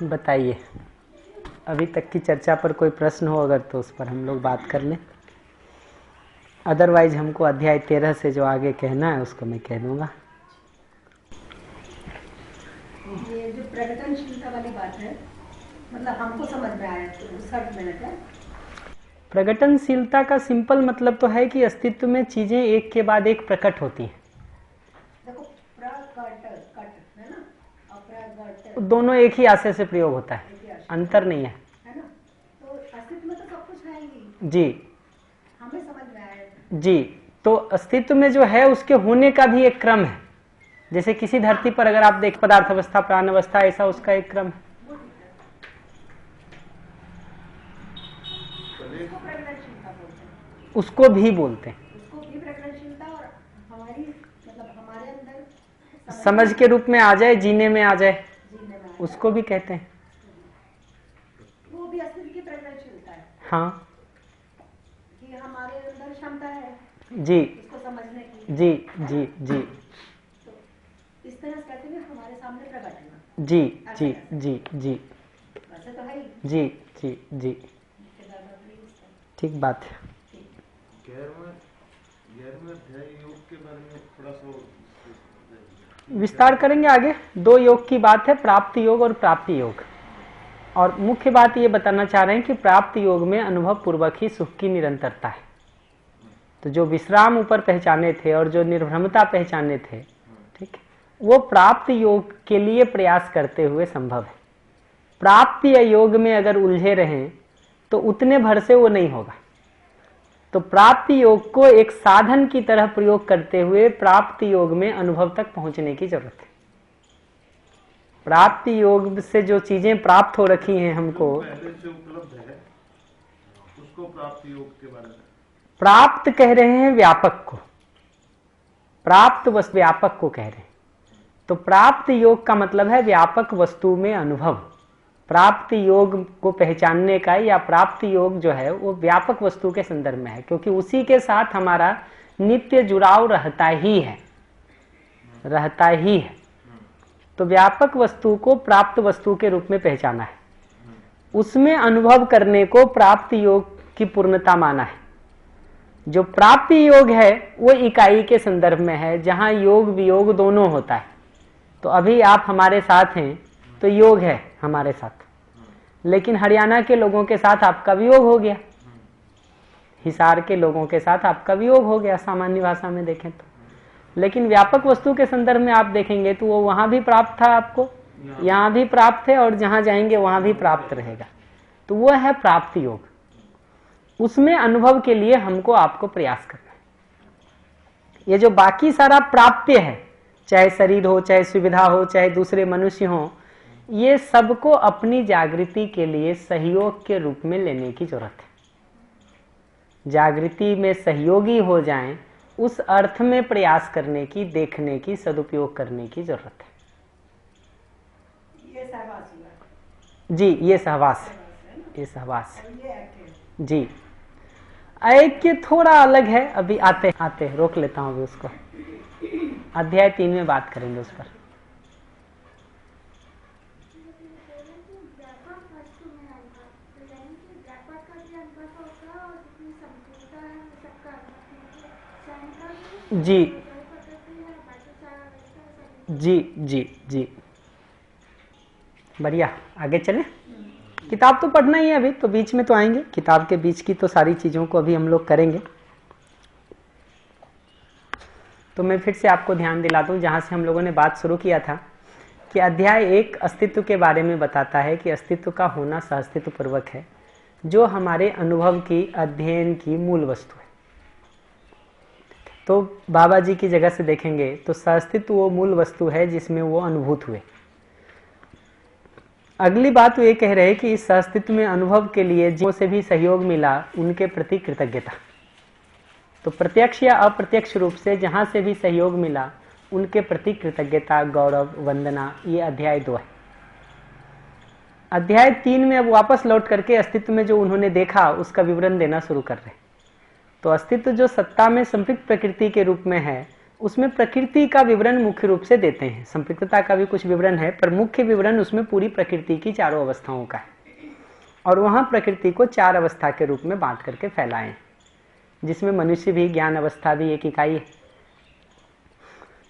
बताइए, अभी तक की चर्चा पर कोई प्रश्न हो अगर तो उस पर हम लोग बात कर लें, अदरवाइज हमको अध्याय 13 से जो आगे कहना है उसको मैं कह दूंगा। ये जो प्रकटनशीलता वाली बात है, मतलब हमको समझ में आया तो उसका मिनट है। प्रकटनशीलता का सिंपल मतलब तो है कि अस्तित्व में चीजें एक के बाद एक प्रकट होती हैं। देखो प्रकट है ना, अप्रगट दोनों एक ही आशय से प्रयोग होता है, अंतर नहीं है ना। तो अस्तित्व में तो सब कुछ है ही जी, हमें समझ में आया जी। तो अस्तित्व में जो है उसके होने का भी एक क्रम है। जैसे किसी धरती पर अगर आप देख पदार्थ अवस्था, प्राण अवस्था, ऐसा उसका एक क्रम है। उसको भी बोलते हैं, उसको भी प्रकटनशीलता, और हमारी मतलब हमारे अंदर समझ के रूप में आ जाए, जीने में आ जाए, उसको भी कहते हैं। वो भी अस्तित्व की प्रकटनशीलता है। हाँ कि हमारे अंदर क्षमता है जी, इसको समझने की। जी जी जी तो इस तरह से कहते हैं हमारे सामने प्रकट होना। जी जी जी जी, वैसे तो है ही। जी जी जी, ठीक बात है। योग के बारे में थोड़ा सा विस्तार करेंगे आगे। दो योग की बात है, प्राप्ति योग और प्राप्ति योग। और मुख्य बात ये बताना चाह रहे हैं कि प्राप्ति योग में अनुभव पूर्वक ही सुख की निरंतरता है। तो जो विश्राम ऊपर पहचाने थे और जो निर्भ्रमता पहचाने थे, ठीक, वो प्राप्ति योग के लिए प्रयास करते हुए संभव है। प्राप्ति या योग में अगर उलझे रहें तो उतने भर से वो नहीं होगा। तो प्राप्ति योग को एक साधन की तरह प्रयोग करते हुए प्राप्ति योग में अनुभव तक पहुंचने की जरूरत है। प्राप्ति योग से जो चीजें प्राप्त हो रखी हैं हमको, पहले से उपलब्ध है, उसको प्राप्ति योग के बारे में प्राप्त कह रहे हैं व्यापक को, प्राप्त बस व्यापक को कह रहे हैं। तो प्राप्त योग का मतलब है व्यापक वस्तु में अनुभव। प्राप्ति योग को पहचानने का या प्राप्ति योग जो है वो व्यापक वस्तु के संदर्भ में है, क्योंकि उसी के साथ हमारा नित्य जुड़ाव रहता ही है, रहता ही है। तो व्यापक वस्तु को प्राप्त वस्तु के रूप में पहचाना है, उसमें अनुभव करने को प्राप्ति योग की पूर्णता माना है। जो प्राप्ति योग है वो इकाई के संदर्भ में है, जहां योग वियोग दोनों होता है। तो अभी आप हमारे साथ हैं तो योग है हमारे साथ, लेकिन हरियाणा के लोगों के साथ आपका वियोग हो गया, हिसार के लोगों के साथ आपका वियोग हो गया सामान्य भाषा में देखें तो। लेकिन व्यापक वस्तु के संदर्भ में आप देखेंगे तो वो वहां भी प्राप्त था आपको, यहाँ भी प्राप्त है, और जहां जाएंगे वहां भी प्राप्त रहेगा। तो वो है प्राप्ति योग। उसमें अनुभव के लिए हमको आपको प्रयास करना है। ये जो बाकी सारा प्राप्य है, चाहे शरीर हो, चाहे सुविधा हो, चाहे दूसरे मनुष्य हो, ये सबको अपनी जागृति के लिए सहयोग के रूप में लेने की जरूरत है। जागृति में सहयोगी हो जाएं, उस अर्थ में प्रयास करने की, देखने की, सदुपयोग करने की जरूरत है। ये सहवास हुआ जी, ये सहवास है, ये सहवास है जी। ऐक्य थोड़ा अलग है, अभी आते आते रोक लेता हूं अभी उसको, अध्याय 3 में बात करेंगे उस पर। जी जी जी जी, बढ़िया, आगे चले। किताब तो पढ़ना ही है अभी, तो बीच में तो आएंगे, किताब के बीच की तो सारी चीजों को अभी हम लोग करेंगे। तो मैं फिर से आपको ध्यान दिला दूं जहां से हम लोगों ने बात शुरू किया था कि अध्याय 1 अस्तित्व के बारे में बताता है कि अस्तित्व का होना सहअस्तित्व पूर्वक है, जो हमारे अनुभव की, अध्ययन की मूल वस्तु है। तो बाबा जी की जगह से देखेंगे तो सहअस्तित्व वो मूल वस्तु है जिसमें वो अनुभूत हुए। अगली बात वो ये कह रहे हैं कि इस सहअस्तित्व में अनुभव के लिए जिन से भी सहयोग मिला उनके प्रति कृतज्ञता। तो प्रत्यक्ष या अप्रत्यक्ष रूप से जहां से भी सहयोग मिला उनके प्रति कृतज्ञता, गौरव, वंदना, ये अध्याय 2 है। अध्याय 3 में अब वापस लौट करके अस्तित्व में जो उन्होंने देखा उसका विवरण देना शुरू कर रहे हैं। तो अस्तित्व जो सत्ता में संपृक्त प्रकृति के रूप में है, उसमें प्रकृति का विवरण मुख्य रूप से देते हैं, संपृक्तता का भी कुछ विवरण है, पर मुख्य विवरण उसमें पूरी प्रकृति की चारों अवस्थाओं का है। और वहां प्रकृति को 4 अवस्था के रूप में बांट करके फैलाएं, जिसमें मनुष्य भी, ज्ञान अवस्था भी एक इकाई है।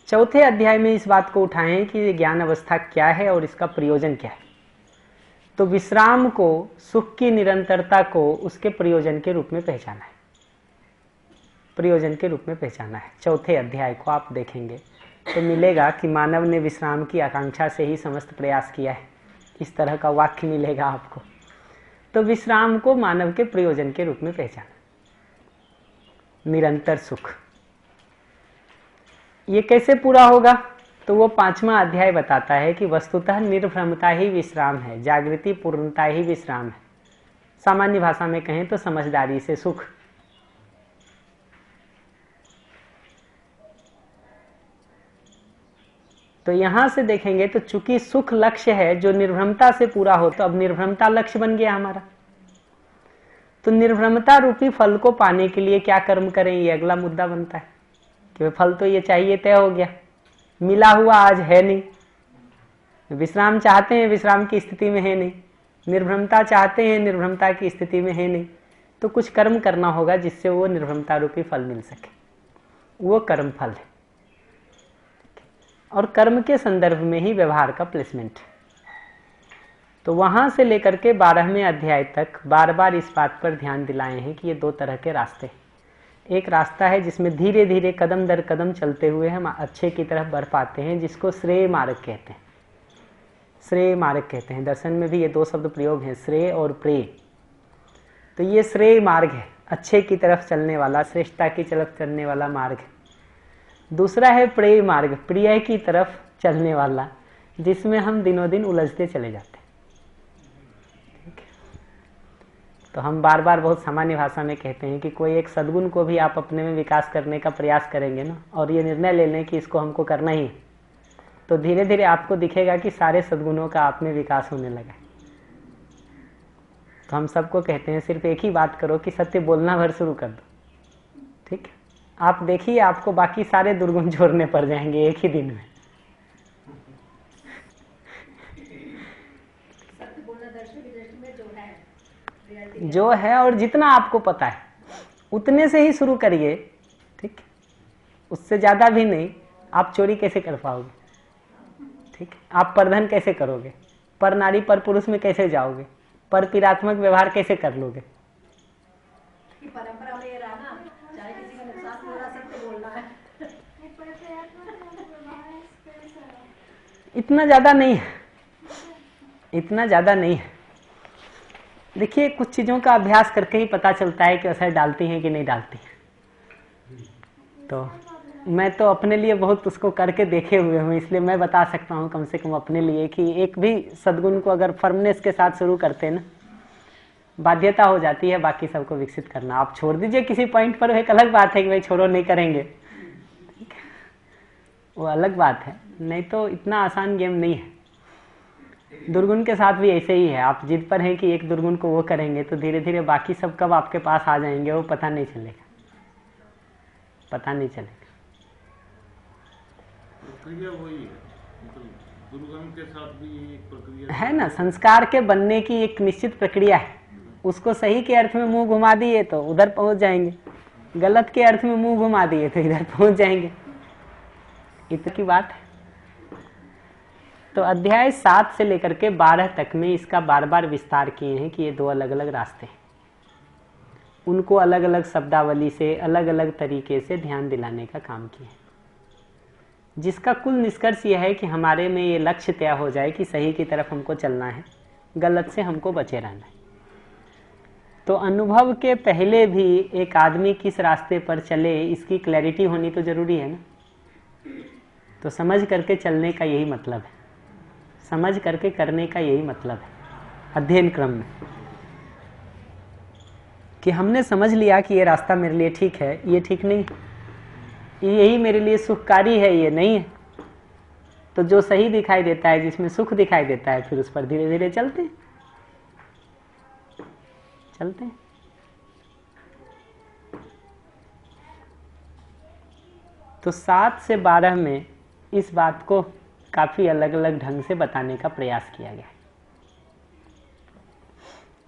चौथे अध्याय में इस बात को उठाएं कि ये ज्ञान अवस्था क्या है और इसका प्रयोजन क्या है। तो विश्राम को, सुख की निरंतरता को उसके प्रयोजन के रूप में पहचाना है, प्रयोजन के रूप में पहचाना है। चौथे अध्याय को आप देखेंगे तो मिलेगा कि मानव ने विश्राम की आकांक्षा से ही समस्त प्रयास किया है, इस तरह का वाक्य मिलेगा आपको। तो विश्राम को मानव के प्रयोजन के रूप में पहचाना। निरंतर सुख ये कैसे पूरा होगा? तो वो 5वां अध्याय बताता है कि वस्तुतः निर्भ्रमता ही विश्राम है, जागृति पूर्णता ही विश्राम है। सामान्य भाषा में कहें तो समझदारी से सुख। तो यहां से देखेंगे तो चूंकि सुख लक्ष्य है जो निर्भ्रमता से पूरा हो, तो अब निर्भ्रमता लक्ष्य बन गया हमारा। तो निर्भ्रमता रूपी फल को पाने के लिए क्या कर्म करें, ये अगला मुद्दा बनता है कि फल तो ये चाहिए, तय हो गया, मिला हुआ आज है नहीं। विश्राम चाहते हैं, विश्राम की स्थिति में है नहीं। निर्भ्रमता चाहते हैं, निर्भ्रमता की स्थिति में है नहीं। तो कुछ कर्म करना होगा जिससे वो निर्भ्रमता रूपी फल मिल सके, वो कर्म फल है। और कर्म के संदर्भ में ही व्यवहार का प्लेसमेंट। तो वहां से लेकर के 12वें अध्याय तक बार बार इस बात पर ध्यान दिलाए हैं कि ये 2 तरह के रास्ते हैं। एक रास्ता है जिसमें धीरे धीरे कदम दर कदम चलते हुए हम अच्छे की तरफ बढ़ पाते हैं, जिसको श्रेय मार्ग कहते हैं। श्रेय मार्ग कहते हैं। दर्शन में भी ये 2 शब्द प्रयोग हैं, श्रेय और प्रेय। तो ये श्रेय मार्ग है, अच्छे की तरफ चलने वाला, श्रेष्ठता की तरफ चलने वाला मार्ग है। दूसरा है प्रेय मार्ग, प्रिय की तरफ चलने वाला, जिसमें हम दिनों दिन उलझते चले जाते हैं। तो हम बार बार बहुत सामान्य भाषा में कहते हैं कि कोई एक सद्गुण को भी आप अपने में विकास करने का प्रयास करेंगे ना, और ये निर्णय ले लें कि इसको हमको करना ही है, तो धीरे धीरे आपको दिखेगा कि सारे सद्गुणों का आप में विकास होने लगा। तो हम सबको कहते हैं सिर्फ एक ही बात करो कि सत्य बोलना भर शुरू कर दो, ठीक है? आप देखिए आपको बाकी सारे दुर्गुण जोड़ने पड़ जाएंगे एक ही दिन में। सत्य बोलना दर्शन की दृष्टि में जो है और जितना आपको पता है उतने से ही शुरू करिए, ठीक? उससे ज्यादा भी नहीं। आप चोरी कैसे कर पाओगे, ठीक? आप परधन कैसे करोगे? पर नारी पर पुरुष में कैसे जाओगे? पर पीड़ात्मक व्यवहार कैसे कर लोगे? परंपरा में ये रहा ना, चाहे किसी का नुकसान हो रहा, सत्य बोलना है। इतना ज्यादा नहीं है, इतना ज्यादा नहीं है। देखिए कुछ चीजों का अभ्यास करके ही पता चलता है कि असर डालती हैं कि नहीं डालती हैं। तो मैं तो अपने लिए बहुत उसको करके देखे हुए हूँ, इसलिए मैं बता सकता हूँ कम से कम अपने लिए कि एक भी सद्गुण को अगर फर्मनेस के साथ शुरू करते हैं ना, बाध्यता हो जाती है बाकी सबको विकसित करना। आप छोड़ दीजिए किसी पॉइंट पर, एक अलग बात है कि भाई छोड़ो नहीं करेंगे, वो अलग बात है, नहीं तो इतना आसान गेम नहीं है। दुर्गुण के साथ भी ऐसे ही है। आप जिद पर हैं कि एक दुर्गुण को वो करेंगे तो धीरे धीरे बाकी सब कब आपके पास आ जाएंगे वो पता नहीं चलेगा, पता नहीं चलेगा। प्रक्रिया वही है, मतलब दुर्गम के साथ भी एक प्रक्रिया है ना। संस्कार के बनने की एक निश्चित प्रक्रिया है। उसको सही के अर्थ में मुंह घुमा दिए तो उधर पहुंच जाएंगे, गलत के अर्थ में मुंह घुमा दिए तो इधर पहुंच जाएंगे। इतनी बात है। तो अध्याय 7 से लेकर के 12 तक में इसका बार बार विस्तार किए हैं कि ये 2 अलग अलग रास्ते हैं, उनको अलग अलग शब्दावली से अलग अलग तरीके से ध्यान दिलाने का काम किए हैं, जिसका कुल निष्कर्ष यह है कि हमारे में ये लक्ष्य तय हो जाए कि सही की तरफ हमको चलना है, गलत से हमको बचे रहना है। तो अनुभव के पहले भी एक आदमी किस रास्ते पर चले इसकी क्लैरिटी होनी तो जरूरी है ना। तो समझ करके चलने का यही मतलब है, समझ करके करने का यही मतलब है अध्ययन क्रम में, कि हमने समझ लिया कि ये रास्ता मेरे लिए ठीक है, ये ठीक नहीं, यही मेरे लिए सुखकारी है, ये नहीं है। तो जो सही दिखाई देता है, जिसमें सुख दिखाई देता है, फिर उस पर धीरे धीरे चलते हैं। तो 7 से 12 में इस बात को काफ़ी अलग अलग ढंग से बताने का प्रयास किया गया है।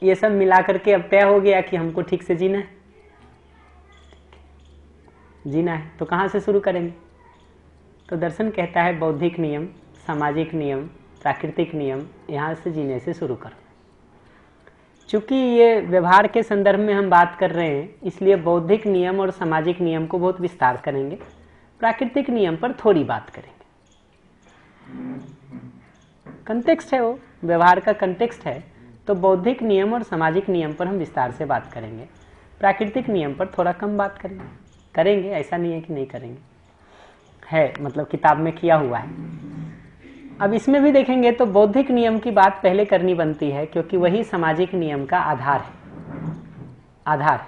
ये सब मिला करके अब तय हो गया कि हमको ठीक से जीना है। तो कहाँ से शुरू करेंगे? तो दर्शन कहता है बौद्धिक नियम, सामाजिक नियम, प्राकृतिक नियम, यहाँ से जीने से शुरू करो। चूंकि ये व्यवहार के संदर्भ में हम बात कर रहे हैं, इसलिए बौद्धिक नियम और सामाजिक नियम को बहुत विस्तार करेंगे, प्राकृतिक नियम पर थोड़ी बात करेंगे। कंटेक्स्ट है, वो व्यवहार का कंटेक्स्ट है। तो बौद्धिक नियम और सामाजिक नियम पर हम विस्तार से बात करेंगे, प्राकृतिक नियम पर थोड़ा कम बात करेंगे। ऐसा नहीं है कि नहीं करेंगे, है मतलब किताब में किया हुआ है। अब इसमें भी देखेंगे तो बौद्धिक नियम की बात पहले करनी बनती है, क्योंकि वही सामाजिक नियम का आधार है।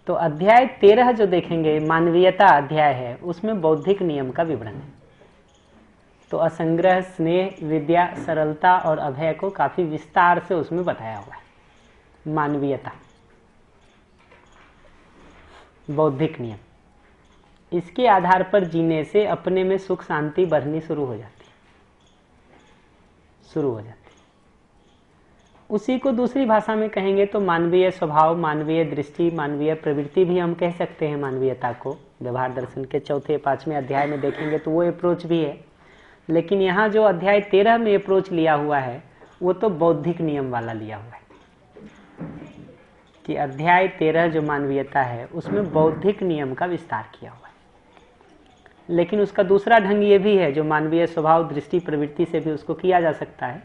तो अध्याय 13 जो देखेंगे, मानवीयता अध्याय है, उसमें बौद्धिक नियम का विवरण है। तो असंग्रह, स्नेह, विद्या, सरलता और अभय को काफी विस्तार से उसमें बताया हुआ है। मानवीयता, बौद्धिक नियम, इसके आधार पर जीने से अपने में सुख शांति बढ़नी शुरू हो जाती है। उसी को दूसरी भाषा में कहेंगे तो मानवीय स्वभाव, मानवीय दृष्टि, मानवीय प्रवृत्ति भी हम कह सकते हैं मानवीयता को। व्यवहार दर्शन के 4-5वें अध्याय में देखेंगे तो वो अप्रोच भी है। लेकिन यहाँ जो अध्याय 13 में अप्रोच लिया हुआ है, वो तो बौद्धिक नियम वाला लिया हुआ है कि अध्याय 13 जो मानवीयता है, उसमें बौद्धिक नियम का विस्तार किया हुआ है। लेकिन उसका दूसरा ढंग ये भी है, जो मानवीय स्वभाव, दृष्टि, प्रवृत्ति से भी उसको किया जा सकता है,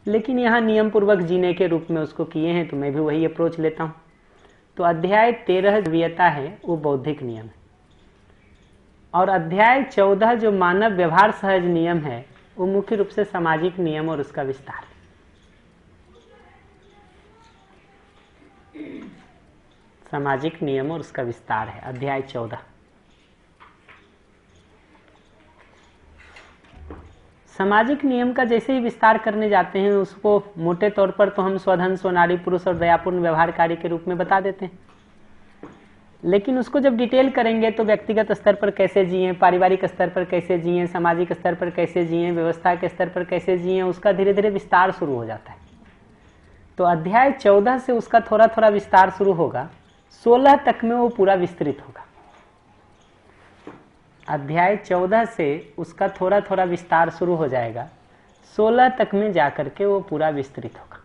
लेकिन यहाँ नियम पूर्वक जीने के रूप में उसको किए हैं, तो मैं भी वही अप्रोच लेता हूँ। तो अध्याय 13 मानवीयता है, वो बौद्धिक नियम है। और अध्याय 14 जो मानव व्यवहार सहज नियम है, वो मुख्य रूप से सामाजिक नियम और उसका विस्तार है। सामाजिक नियम और उसका विस्तार है अध्याय 14। सामाजिक नियम का जैसे ही विस्तार करने जाते हैं, उसको मोटे तौर पर तो हम स्वधन, स्वनारी पुरुष और दयापूर्ण व्यवहार कार्य के रूप में बता देते हैं। लेकिन उसको जब डिटेल करेंगे तो व्यक्तिगत स्तर पर कैसे जिए, पारिवारिक स्तर पर कैसे जिए, सामाजिक स्तर पर कैसे जिए, व्यवस्था के स्तर पर कैसे जिए, उसका धीरे धीरे विस्तार शुरू हो जाता है। तो अध्याय 14 से उसका थोड़ा थोड़ा विस्तार शुरू होगा, 16 तक में वो पूरा विस्तृत होगा। अध्याय 14 से उसका थोड़ा थोड़ा विस्तार शुरू हो जाएगा, 16 तक में जाकर के वो पूरा विस्तृत होगा।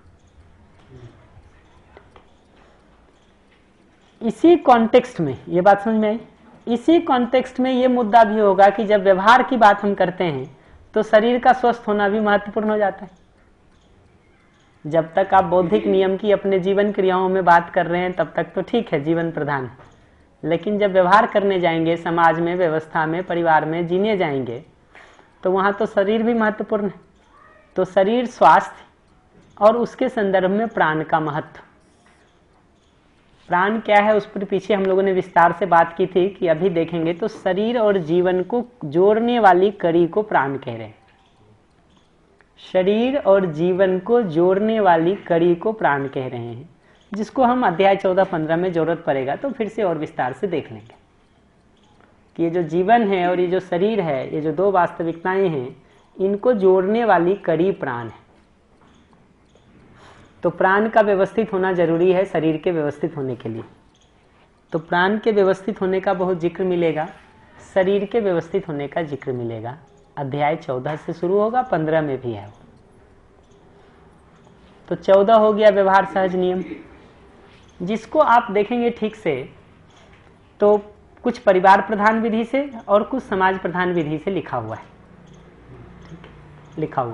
इसी कॉन्टेक्स्ट में ये बात समझ में आई। इसी कॉन्टेक्स्ट में ये मुद्दा भी होगा कि जब व्यवहार की बात हम करते हैं तो शरीर का स्वस्थ होना भी महत्वपूर्ण हो जाता है। जब तक आप बौद्धिक नियम की अपने जीवन क्रियाओं में बात कर रहे हैं तब तक तो ठीक है, जीवन प्रधान है। लेकिन जब व्यवहार करने जाएंगे, समाज में, व्यवस्था में, परिवार में जीने जाएंगे, तो वहाँ तो शरीर भी महत्वपूर्ण है। तो शरीर, स्वास्थ्य और उसके संदर्भ में प्राण का महत्व। प्राण क्या है उस पर पीछे हम लोगों ने विस्तार से बात की थी कि अभी देखेंगे तो शरीर और जीवन को जोड़ने वाली कड़ी को प्राण कह रहे हैं। शरीर और जीवन को जोड़ने वाली कड़ी को प्राण कह रहे हैं, जिसको हम अध्याय 14-15 में जरूरत पड़ेगा तो फिर से और विस्तार से देख लेंगे कि ये जो जीवन है और ये जो शरीर है, ये जो दो वास्तविकताएं हैं, इनको जोड़ने वाली कड़ी प्राण है। तो प्राण का व्यवस्थित होना जरूरी है शरीर के व्यवस्थित होने के लिए। तो प्राण के व्यवस्थित होने का बहुत जिक्र मिलेगा, शरीर के व्यवस्थित होने का जिक्र मिलेगा। अध्याय 14 से शुरू होगा, 15 में भी है। तो 14 हो गया व्यवहार सहज नियम, जिसको आप देखेंगे ठीक से तो कुछ परिवार प्रधान विधि से और कुछ समाज प्रधान विधि से लिखा हुआ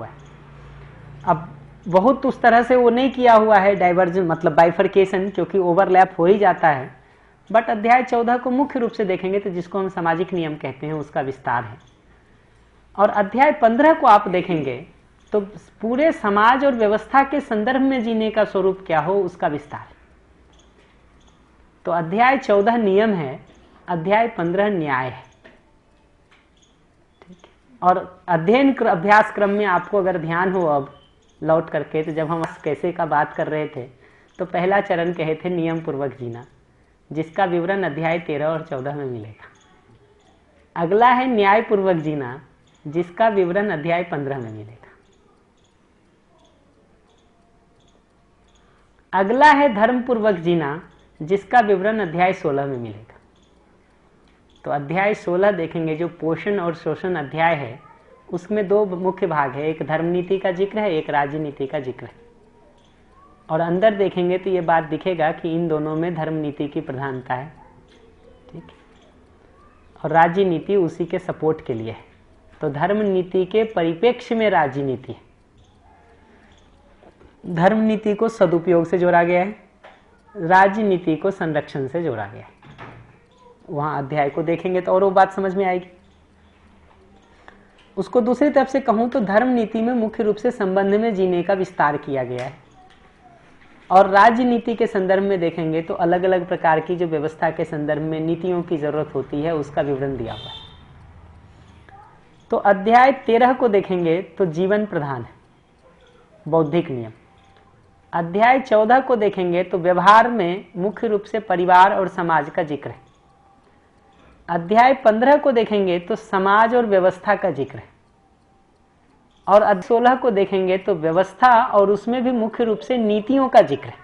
है। अब बहुत उस तरह से वो नहीं किया हुआ है डाइवर्जन, मतलब बाइफरकेशन, क्योंकि ओवरलैप हो ही जाता है। बट अध्याय 14 को मुख्य रूप से देखेंगे तो जिसको हम सामाजिक नियम कहते हैं उसका विस्तार है। और अध्याय 15 को आप देखेंगे तो पूरे समाज और व्यवस्था के संदर्भ में जीने का स्वरूप क्या हो उसका विस्तार। तो अध्याय 14 नियम है, अध्याय 15 न्याय है। ठीक है। और अध्ययन अभ्यास क्रम में आपको अगर ध्यान हो अब लौट करके, तो जब हम कैसे का बात कर रहे थे तो पहला चरण कहे थे नियम पूर्वक जीना, जिसका विवरण अध्याय 13 और 14 में मिलेगा। अगला है न्यायपूर्वक जीना, जिसका विवरण अध्याय 15 में मिलेगा। अगला है धर्मपूर्वक जीना, जिसका विवरण अध्याय 16 में मिलेगा। तो अध्याय 16 देखेंगे, जो पोषण और शोषण अध्याय है, उसमें दो मुख्य भाग है, एक धर्म नीति का जिक्र है, एक राजनीति का जिक्र है। और अंदर देखेंगे तो ये बात दिखेगा कि इन दोनों में धर्म नीति की प्रधानता है, ठीक है, और राजनीति उसी के सपोर्ट के लिए है। तो धर्म नीति के परिप्रेक्ष्य में राजनीति है। धर्म नीति को सदुपयोग से जोड़ा गया है, राजनीति को संरक्षण से जोड़ा गया है। वहां अध्याय को देखेंगे तो और वो बात समझ में आएगी। उसको दूसरी तरफ से कहूं तो धर्म नीति में मुख्य रूप से संबंध में जीने का विस्तार किया गया है, और राजनीति के संदर्भ में देखेंगे तो अलग अलग प्रकार की जो व्यवस्था के संदर्भ में नीतियों की जरूरत होती है, उसका विवरण दिया हुआ है। तो अध्याय 13 को देखेंगे तो जीवन प्रधान है, बौद्धिक नियम। अध्याय 14 को देखेंगे तो व्यवहार में मुख्य रूप से परिवार और समाज का जिक्र है। अध्याय 15 को देखेंगे तो समाज और व्यवस्था का जिक्र है, और अध्याय 16 को देखेंगे तो व्यवस्था और उसमें भी मुख्य रूप से नीतियों का जिक्र है।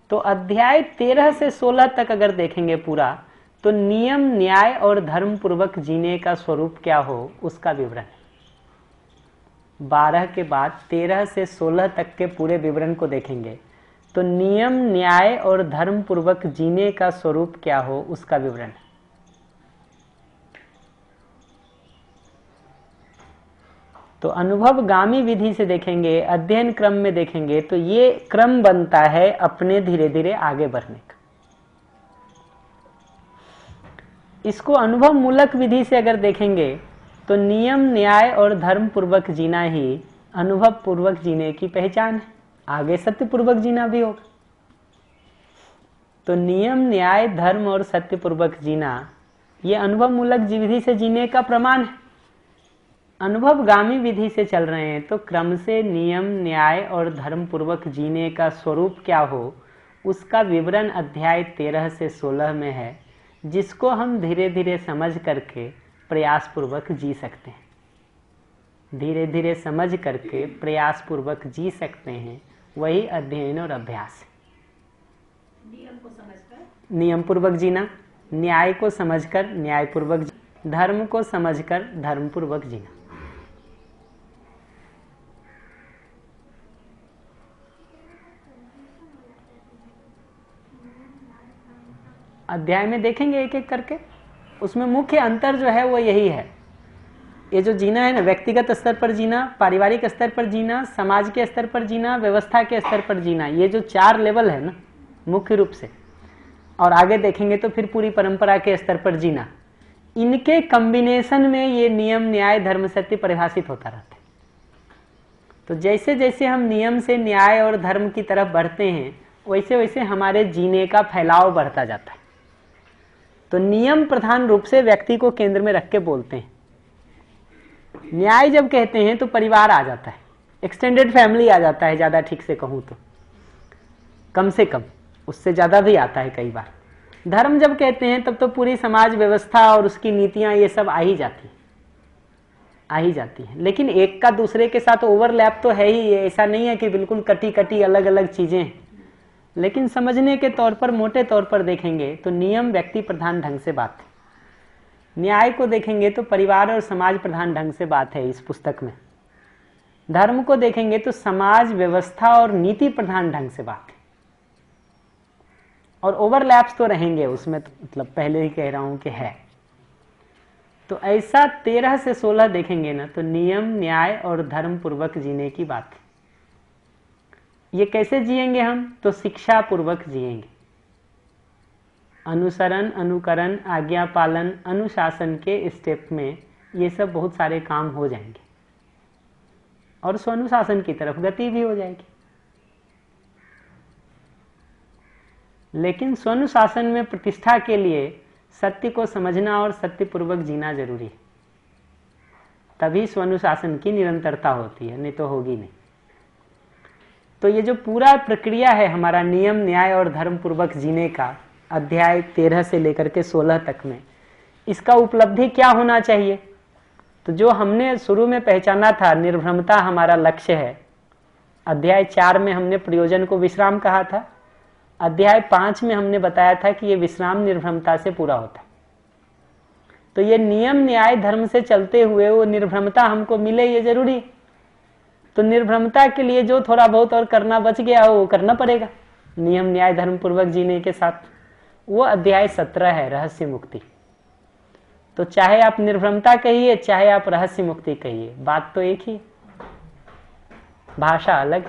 तो अध्याय 13 से 16 तक अगर देखेंगे पूरा, तो नियम, न्याय और धर्म पूर्वक जीने का स्वरूप क्या हो, उसका विवरण है। 12 के बाद 13 से 16 तक के पूरे विवरण को देखेंगे तो नियम, न्याय और धर्म पूर्वक जीने का स्वरूप क्या हो, उसका विवरण है। तो अनुभवगामी विधि से देखेंगे, अध्ययन क्रम में देखेंगे तो ये क्रम बनता है अपने धीरे धीरे आगे बढ़ने का। इसको अनुभव मूलक विधि से अगर देखेंगे तो नियम, न्याय और धर्म पूर्वक जीना ही अनुभव पूर्वक जीने की पहचान है। आगे सत्य पूर्वक जीना भी होगा। तो नियम, न्याय, धर्म और सत्य पूर्वक जीना ये अनुभव मूलक विधि से जीने का प्रमाण है। अनुभवगामी विधि से चल रहे हैं तो क्रम से नियम, न्याय और धर्म पूर्वक जीने का स्वरूप क्या हो, उसका विवरण अध्याय 13 से 16 में है, जिसको हम धीरे धीरे समझ करके प्रयास पूर्वक जी सकते हैं। धीरे धीरे समझ करके प्रयास पूर्वक जी सकते हैं, वही अध्ययन और अभ्यास है। नियम को समझकर, नियम पूर्वक जीना, न्याय को समझकर न्याय पूर्वक, धर्म को समझकर धर्म पूर्वक जीना। अध्याय में देखेंगे एक एक करके, उसमें मुख्य अंतर जो है वो यही है। ये जो जीना है ना, व्यक्तिगत स्तर पर जीना, पारिवारिक स्तर पर जीना, समाज के स्तर पर जीना, व्यवस्था के स्तर पर जीना, ये जो 4 लेवल है ना मुख्य रूप से, और आगे देखेंगे तो फिर पूरी परंपरा के स्तर पर जीना, इनके कॉम्बिनेशन में ये नियम, न्याय, धर्म, सत्य परिभाषित होता रहता है। तो जैसे जैसे हम नियम से न्याय और धर्म की तरफ बढ़ते हैं, वैसे वैसे हमारे जीने का फैलाव बढ़ता जाता है। तो नियम प्रधान रूप से व्यक्ति को केंद्र में रख के बोलते हैं। न्याय जब कहते हैं तो परिवार आ जाता है, एक्सटेंडेड फैमिली आ जाता है, ज्यादा ठीक से कहूं तो, कम से कम, उससे ज्यादा भी आता है कई बार। धर्म जब कहते हैं तब तो पूरी समाज व्यवस्था और उसकी नीतियां ये सब आ ही जाती हैं। लेकिन एक का दूसरे के साथ ओवरलैप तो है ही, ऐसा नहीं है कि बिल्कुल कटी कटी अलग अलग चीजें हैं। लेकिन समझने के तौर पर, मोटे तौर पर देखेंगे तो नियम व्यक्ति प्रधान ढंग से बात है, न्याय को देखेंगे तो परिवार और समाज प्रधान ढंग से बात है इस पुस्तक में, धर्म को देखेंगे तो समाज, व्यवस्था और नीति प्रधान ढंग से बात है। और ओवरलैप्स तो रहेंगे उसमें, तो मतलब पहले ही कह रहा हूं कि है। तो ऐसा 13 से 16 देखेंगे ना तो नियम, न्याय और धर्म पूर्वक जीने की बात है। ये कैसे जिएंगे हम? तो शिक्षा पूर्वक जिएंगे। अनुसरण, अनुकरण, आज्ञा पालन, अनुशासन के स्टेप में ये सब बहुत सारे काम हो जाएंगे और स्वानुशासन की तरफ गति भी हो जाएगी। लेकिन स्वानुशासन में प्रतिष्ठा के लिए सत्य को समझना और सत्य पूर्वक जीना जरूरी है, तभी स्वानुशासन की निरंतरता होती है, नहीं तो होगी नहीं। तो ये जो पूरा प्रक्रिया है हमारा नियम, न्याय और धर्म पूर्वक जीने का, अध्याय 13 से लेकर के 16 तक में इसका उपलब्धि क्या होना चाहिए। तो जो हमने शुरू में पहचाना था निर्भ्रमता हमारा लक्ष्य है, अध्याय 4 में हमने प्रयोजन को विश्राम कहा था, अध्याय 5 में हमने बताया था कि ये विश्राम निर्भ्रमता से पूरा होता है। तो ये नियम न्याय धर्म से चलते हुए वो निर्भ्रमता हमको मिले, ये जरूरी। तो निर्भ्रमता के लिए जो थोड़ा बहुत और करना बच गया वो करना पड़ेगा नियम न्याय धर्म पूर्वक जीने के साथ। वो अध्याय 17 है, रहस्य मुक्ति। तो चाहे आप निर्भ्रमता कहिए चाहे आप रहस्य मुक्ति कहिए, बात तो एक ही, भाषा अलग।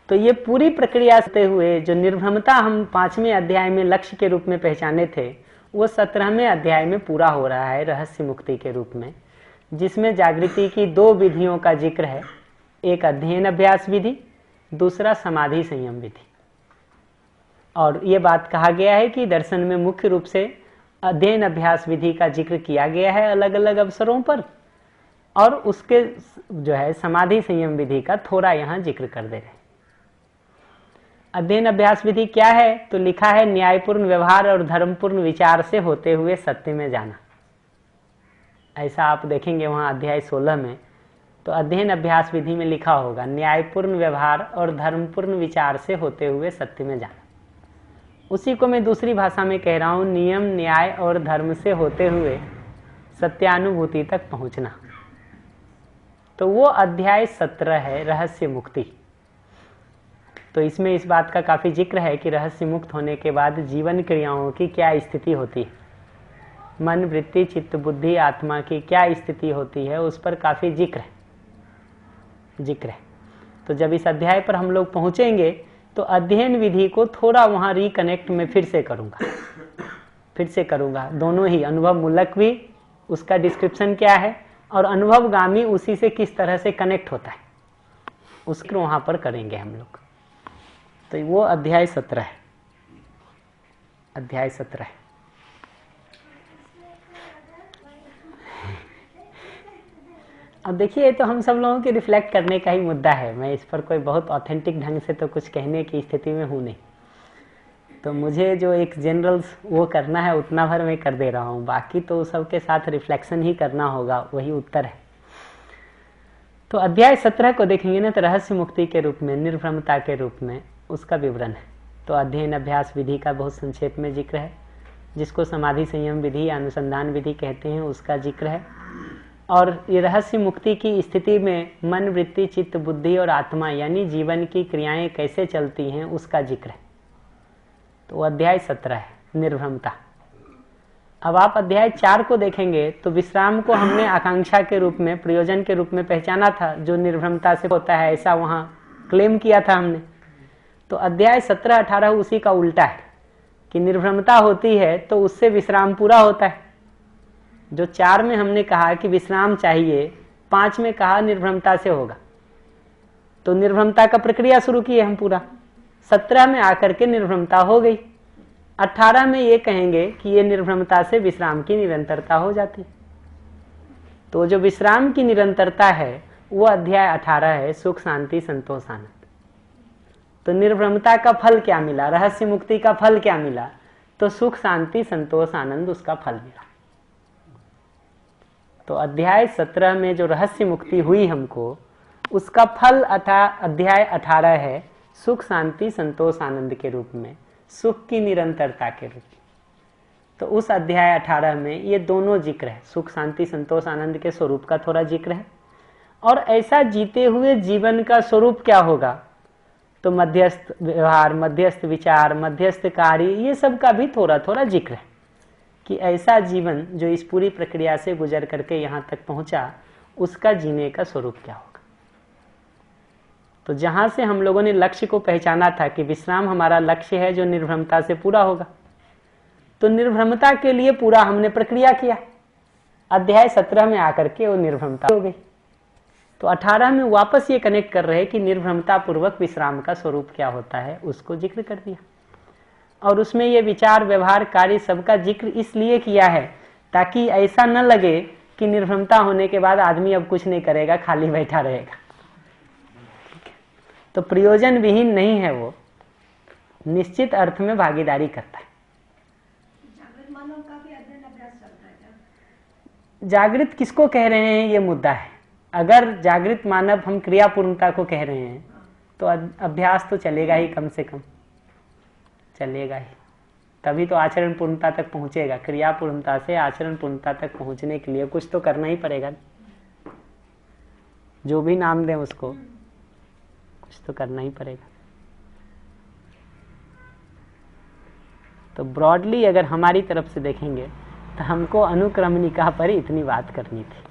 तो ये पूरी प्रक्रिया से हुए जो निर्भ्रमता हम 5वें अध्याय में लक्ष्य के रूप में पहचाने थे, वो 17वें अध्याय में पूरा हो रहा है रहस्य मुक्ति के रूप में, जिसमें जागृति की 2 विधियों का जिक्र है। एक अध्ययन अभ्यास विधि, दूसरा समाधि संयम विधि। और ये बात कहा गया है कि दर्शन में मुख्य रूप से अध्ययन अभ्यास विधि का जिक्र किया गया है अलग अलग अवसरों पर, और उसके जो है समाधि संयम विधि का थोड़ा यहाँ जिक्र कर दे रहे। अध्ययन अभ्यास विधि क्या है, तो लिखा है न्यायपूर्ण व्यवहार और धर्मपूर्ण विचार से होते हुए सत्य में जाना। ऐसा आप देखेंगे वहाँ अध्याय 16 में, तो अध्ययन अभ्यास विधि में लिखा होगा न्यायपूर्ण व्यवहार और धर्मपूर्ण विचार से होते हुए सत्य में जाना। उसी को मैं दूसरी भाषा में कह रहा हूँ, नियम न्याय और धर्म से होते हुए सत्यानुभूति तक पहुँचना। तो वो अध्याय 17 है रहस्य मुक्ति। तो इसमें इस बात का काफी जिक्र है कि रहस्य मुक्त होने के बाद जीवन क्रियाओं की क्या स्थिति होती है, मन वृत्ति चित्त बुद्धि आत्मा की क्या स्थिति होती है, उस पर काफी जिक्र है। तो जब इस अध्याय पर हम लोग पहुंचेंगे तो अध्ययन विधि को थोड़ा वहां रिकनेक्ट में फिर से करूंगा दोनों ही अनुभव मूलक भी, उसका डिस्क्रिप्शन क्या है, और अनुभवगामी उसी से किस तरह से कनेक्ट होता है, उसको वहां पर करेंगे हम लोग। तो वो अध्याय 17 है, अध्याय 17 है। अब देखिए, तो हम सब लोगों के रिफ्लेक्ट करने का ही मुद्दा है। मैं इस पर कोई बहुत ऑथेंटिक ढंग से तो कुछ कहने की स्थिति में हूँ नहीं, तो मुझे जो एक जनरल वो करना है उतना भर मैं कर दे रहा हूँ, बाकी तो सबके साथ रिफ्लेक्शन ही करना होगा, वही उत्तर है। तो अध्याय 17 को देखेंगे ना, तो रहस्य मुक्ति के रूप में, निर्भ्रमता के रूप में उसका विवरण है। तो अध्ययन अभ्यास विधि का बहुत संक्षेप में जिक्र है, जिसको समाधि संयम विधि या अनुसंधान विधि कहते हैं, उसका जिक्र है। और ये रहस्य मुक्ति की स्थिति में मन वृत्ति चित्त बुद्धि और आत्मा यानी जीवन की क्रियाएं कैसे चलती हैं उसका जिक्र है। तो अध्याय 17 है निर्भ्रमता। अब आप अध्याय 4 को देखेंगे तो विश्राम को हमने आकांक्षा के रूप में, प्रयोजन के रूप में पहचाना था, जो निर्भ्रमता से होता है ऐसा वहां क्लेम किया था हमने। तो अध्याय 17-18 उसी का उल्टा है कि निर्भ्रमता होती है तो उससे विश्राम पूरा होता है। जो 4 में हमने कहा कि विश्राम चाहिए, 5 में कहा निर्भ्रमता से होगा। तो निर्भ्रमता का प्रक्रिया शुरू की है हम पूरा, 17 में आकर के निर्भ्रमता हो गई, 18 में ये कहेंगे कि ये निर्भ्रमता से विश्राम की निरंतरता हो जाती। तो जो विश्राम की निरंतरता है वो अध्याय 18 है, सुख शांति संतोष आनंद। तो निर्भ्रमता का फल क्या मिला, रहस्य मुक्ति का फल क्या मिला, तो सुख शांति संतोष आनंद उसका फल मिला। तो अध्याय 17 में जो रहस्य मुक्ति हुई हमको, उसका फल अध्याय 18 है सुख शांति संतोष आनंद के रूप में, सुख की निरंतरता के रूप में। तो उस अध्याय 18 में ये दोनों जिक्र है, सुख शांति संतोष आनंद के स्वरूप का थोड़ा जिक्र है, और ऐसा जीते हुए जीवन का स्वरूप क्या होगा, तो मध्यस्थ व्यवहार, मध्यस्थ विचार, मध्यस्थ कार्य, ये सब का भी थोड़ा थोड़ा जिक्र है कि ऐसा जीवन जो इस पूरी प्रक्रिया से गुजर करके यहाँ तक पहुँचा, उसका जीने का स्वरूप क्या होगा। तो जहाँ से हम लोगों ने लक्ष्य को पहचाना था कि विश्राम हमारा लक्ष्य है जो निर्भ्रमता से पूरा होगा, तो निर्भ्रमता के लिए पूरा हमने प्रक्रिया किया, अध्याय 17 में आकर के वो निर्भ्रमता हो गई। तो 18 में वापस ये कनेक्ट कर रहे कि निर्भ्रमता पूर्वक विश्राम का स्वरूप क्या होता है, उसको जिक्र कर दिया। और उसमें ये विचार व्यवहार कार्य सबका जिक्र इसलिए किया है ताकि ऐसा न लगे कि निर्भ्रमता होने के बाद आदमी अब कुछ नहीं करेगा, खाली बैठा रहेगा। तो प्रयोजन विहीन नहीं है निश्चित अर्थ में भागीदारी करता है। जागृत मानव का भी अध्ययन अभ्यास चलता है क्या? जागृत किसको कह रहे हैं ये मुद्दा है। अगर जागृत मानव हम क्रियापूर्णता को कह रहे हैं तो अभ्यास तो चलेगा ही, कम से कम चलेगा ही, तभी तो आचरण पूर्णता तक पहुंचेगा। क्रियापूर्णता से आचरण पूर्णता तक पहुंचने के लिए कुछ तो करना ही पड़ेगा, जो भी नाम दें उसको, कुछ तो करना ही पड़ेगा। तो ब्रॉडली अगर हमारी तरफ से देखेंगे तो हमको अनुक्रमणिका पर इतनी बात करनी थी।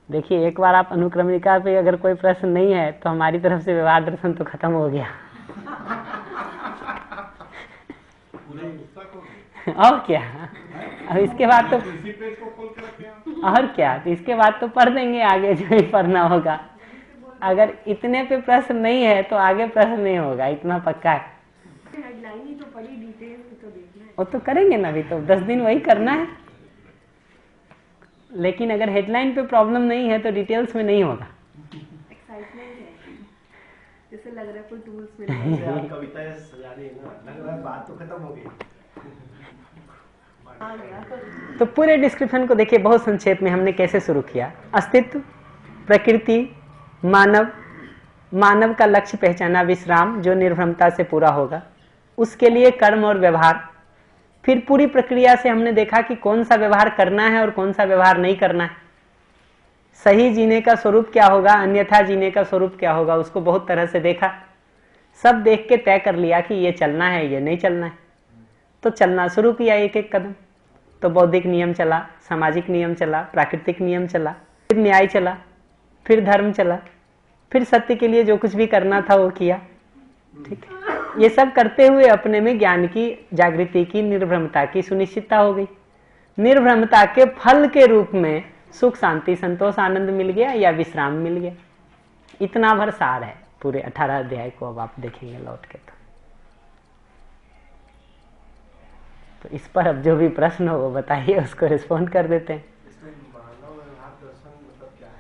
देखिए, एक बार आप अनुक्रमणिका पे अगर कोई प्रश्न नहीं है तो हमारी तरफ से व्यवहार दर्शन तो खत्म हो गया। और क्या, अब इसके बाद तो और क्या, तो इसके बाद तो पढ़ देंगे आगे जो भी पढ़ना होगा। अगर इतने पे प्रश्न नहीं है तो आगे प्रश्न नहीं होगा, इतना पक्का है। हेडलाइन ही तो पढ़ी, डिटेल तो देखना है। वो तो करेंगे ना, अभी तो 10 दिन वही करना है। लेकिन अगर हेडलाइन पे प्रॉब्लम नहीं है तो डिटेल्स में नहीं होगा। एक्साइटमेंट है, जैसे लग रहा है कोई टूल्स मिल रहे हैं। कविताएं सजा रही है ना, लग रहा है बात तो खत्म हो गई। तो पूरे डिस्क्रिप्शन को देखिए, बहुत संक्षेप में हमने कैसे शुरू किया। अस्तित्व, प्रकृति, मानव, मानव का लक्ष्य पहचाना, विश्राम जो निर्भरता से पूरा होगा, उसके लिए कर्म और व्यवहार। फिर पूरी प्रक्रिया से हमने देखा कि कौन सा व्यवहार करना है और कौन सा व्यवहार नहीं करना है। सही जीने का स्वरूप क्या होगा, अन्यथा जीने का स्वरूप क्या होगा, उसको बहुत तरह से देखा। सब देख के तय कर लिया कि ये चलना है, ये नहीं चलना है। तो चलना शुरू किया एक एक कदम। तो बौद्धिक नियम चला, सामाजिक नियम चला, प्राकृतिक नियम चला, फिर न्याय चला, फिर धर्म चला, फिर सत्य के लिए जो कुछ भी करना था वो किया। ठीक है, ये सब करते हुए अपने में ज्ञान की जागृति की, निर्भ्रमता की सुनिश्चितता हो गई। निर्भ्रमता के फल के रूप में सुख, शांति, संतोष, आनंद मिल गया या विश्राम मिल गया। इतना भर सार है पूरे 18 अध्याय को। अब आप देखेंगे लौट के तो इस पर अब जो भी प्रश्न हो वो बताइए, उसको रिस्पॉन्ड कर देते हैं। मानव व्यवहार दर्शन मतलब क्या है?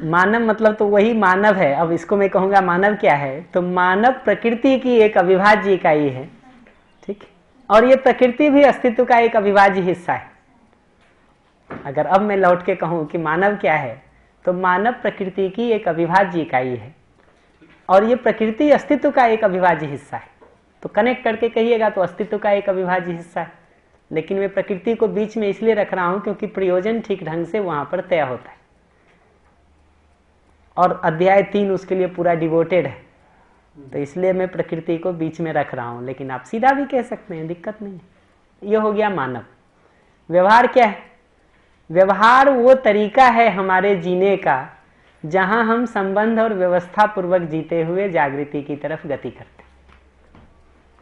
मानव मतलब तो वही मानव है। अब इसको मैं कहूंगा मानव क्या है, तो मानव प्रकृति की एक अविभाज्य इकाई है। ठीक, और ये प्रकृति भी अस्तित्व का एक अविभाज्य हिस्सा है। अगर अब मैं लौट के कहूं कि मानव क्या है, तो मानव प्रकृति की एक अविभाज्य इकाई है और ये प्रकृति अस्तित्व का एक अविभाज्य हिस्सा है। तो कनेक्ट करके कहिएगा तो अस्तित्व का एक अविभाज्य हिस्सा है। लेकिन मैं प्रकृति को बीच में इसलिए रख रहा हूं क्योंकि प्रयोजन ठीक ढंग से वहां पर तय होता है और अध्याय 3 उसके लिए पूरा डिवोटेड है। तो इसलिए मैं प्रकृति को बीच में रख रहा हूं। लेकिन आप सीधा भी कह सकते हैं, दिक्कत नहीं है। ये हो गया मानव। व्यवहार क्या है? व्यवहार वो तरीका है हमारे जीने का जहां हम संबंध और व्यवस्था पूर्वक जीते हुए जागृति की तरफ गति करते हैं।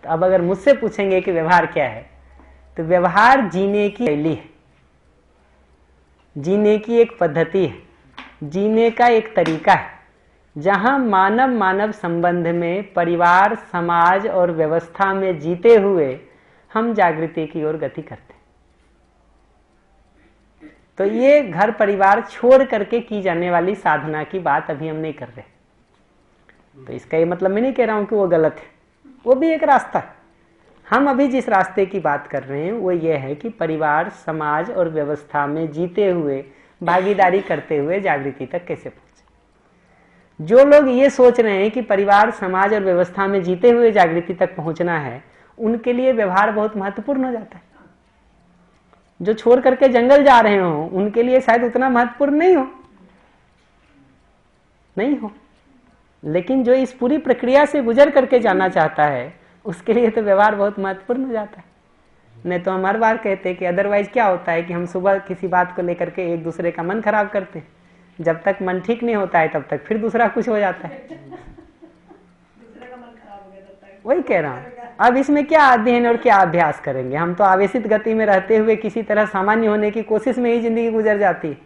तो अब अगर मुझसे पूछेंगे कि व्यवहार क्या है, तो व्यवहार जीने की शैली है, जीने की एक पद्धति है, जीने का एक तरीका है जहां मानव मानव संबंध में, परिवार, समाज और व्यवस्था में जीते हुए हम जागृति की ओर गति करते हैं। तो ये घर परिवार छोड़ करके की जाने वाली साधना की बात अभी हम नहीं कर रहे। तो इसका ये मतलब मैं नहीं कह रहा हूं कि वो गलत है, वो भी एक रास्ता है। हम अभी जिस रास्ते की बात कर रहे हैं वो ये है कि परिवार, समाज और व्यवस्था में जीते हुए, भागीदारी करते हुए जागृति तक कैसे पहुंचे। जो लोग ये सोच रहे हैं कि परिवार, समाज और व्यवस्था में जीते हुए जागृति तक पहुंचना है, उनके लिए व्यवहार बहुत महत्वपूर्ण हो जाता है। जो छोड़ करके जंगल जा रहे हो उनके लिए शायद उतना महत्वपूर्ण नहीं हो। लेकिन जो इस पूरी प्रक्रिया से गुजर करके जाना चाहता है उसके लिए तो व्यवहार बहुत महत्वपूर्ण हो जाता है। नहीं तो हम हर बार कहते हैं कि अदरवाइज क्या होता है कि हम सुबह किसी बात को लेकर के एक दूसरे का मन खराब करते हैं, जब तक मन ठीक नहीं होता है तब तक फिर दूसरा कुछ हो जाता है। दूसरे का मन खराब हो गया तब तक। वही कह रहा हूँ, अब इसमें क्या अध्ययन और क्या अभ्यास करेंगे। हम तो आवेशित गति में रहते हुए किसी तरह सामान्य होने की कोशिश में ही जिंदगी गुजर जाती है।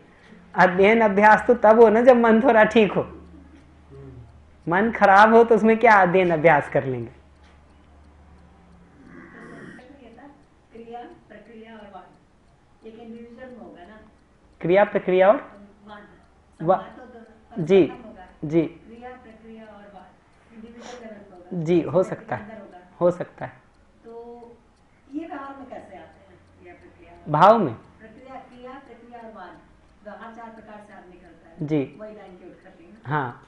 अध्ययन अभ्यास तो तब हो ना जब मन थोड़ा ठीक हो। मन खराब हो तो उसमें क्या अध्ययन अभ्यास कर लेंगे। क्रिया, प्रक्रिया और वाद, एक इंडिविजुअल में होगा ना। क्रिया, प्रक्रिया और जी जी क्रिया प्रक्रिया और वाद इंडिविजुअल लेवल पर होगा। जी, हो सकता है, अंदर होगा। हो सकता है। तो ये व्यवहार में कैसे आते हैं क्रिया प्रक्रिया भाव में प्रक्रिया क्रिया प्रक्रिया और वाद व्यवहार 4 प्रकार से आदमी करता है। जी वही लाइन के उठ करती है। हाँ,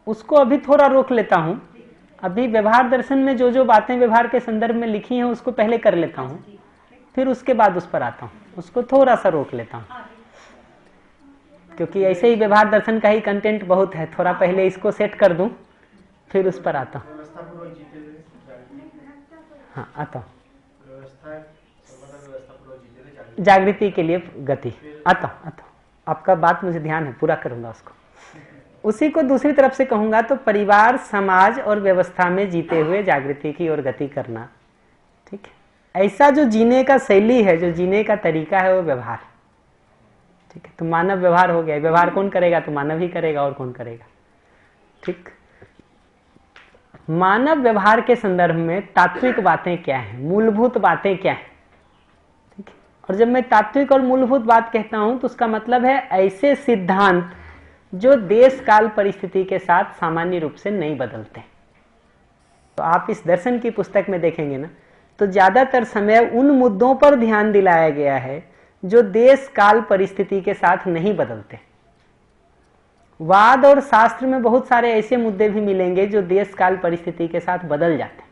उसको अभी थोड़ा रोक लेता हूँ। अभी व्यवहार दर्शन में जो जो बातें व्यवहार के संदर्भ में लिखी हैं उसको पहले कर लेता हूँ, फिर उसके बाद उस पर आता हूँ, उसको थोड़ा सा रोक लेता हूँ, क्योंकि ऐसे ही व्यवहार दर्शन का ही कंटेंट बहुत है। थोड़ा पहले इसको सेट कर दूं, फिर उस पर आता हूँ। व्यवस्थापूर्वक जीते हुए जागृति। हाँ, आता हूँ। व्यवस्थापूर्वक जीते हुए जागृति। जागृति के लिए गति। आता हूँ। आपका बात मुझे ध्यान है, पूरा करूंगा उसको। उसी को दूसरी तरफ से कहूंगा तो परिवार, समाज और व्यवस्था में जीते हुए जागृति की ओर गति करना। ठीक है, ऐसा जो जीने का शैली है, जो जीने का तरीका है, वो व्यवहार। ठीक है, तो मानव व्यवहार हो गया। व्यवहार कौन करेगा? तो मानव ही करेगा, और कौन करेगा? ठीक। मानव व्यवहार के संदर्भ में तात्विक बातें क्या हैं, मूलभूत बातें क्या हैं? ठीक है, और जब मैं तात्विक और मूलभूत बात कहता हूं तो उसका मतलब है ऐसे सिद्धांत जो देश काल परिस्थिति के साथ सामान्य रूप से नहीं बदलते। तो आप इस दर्शन की पुस्तक में देखेंगे ना, तो ज्यादातर समय उन मुद्दों पर ध्यान दिलाया गया है जो देश काल परिस्थिति के साथ नहीं बदलते। वाद और शास्त्र में बहुत सारे ऐसे मुद्दे भी मिलेंगे जो देश काल परिस्थिति के साथ बदल जाते हैं।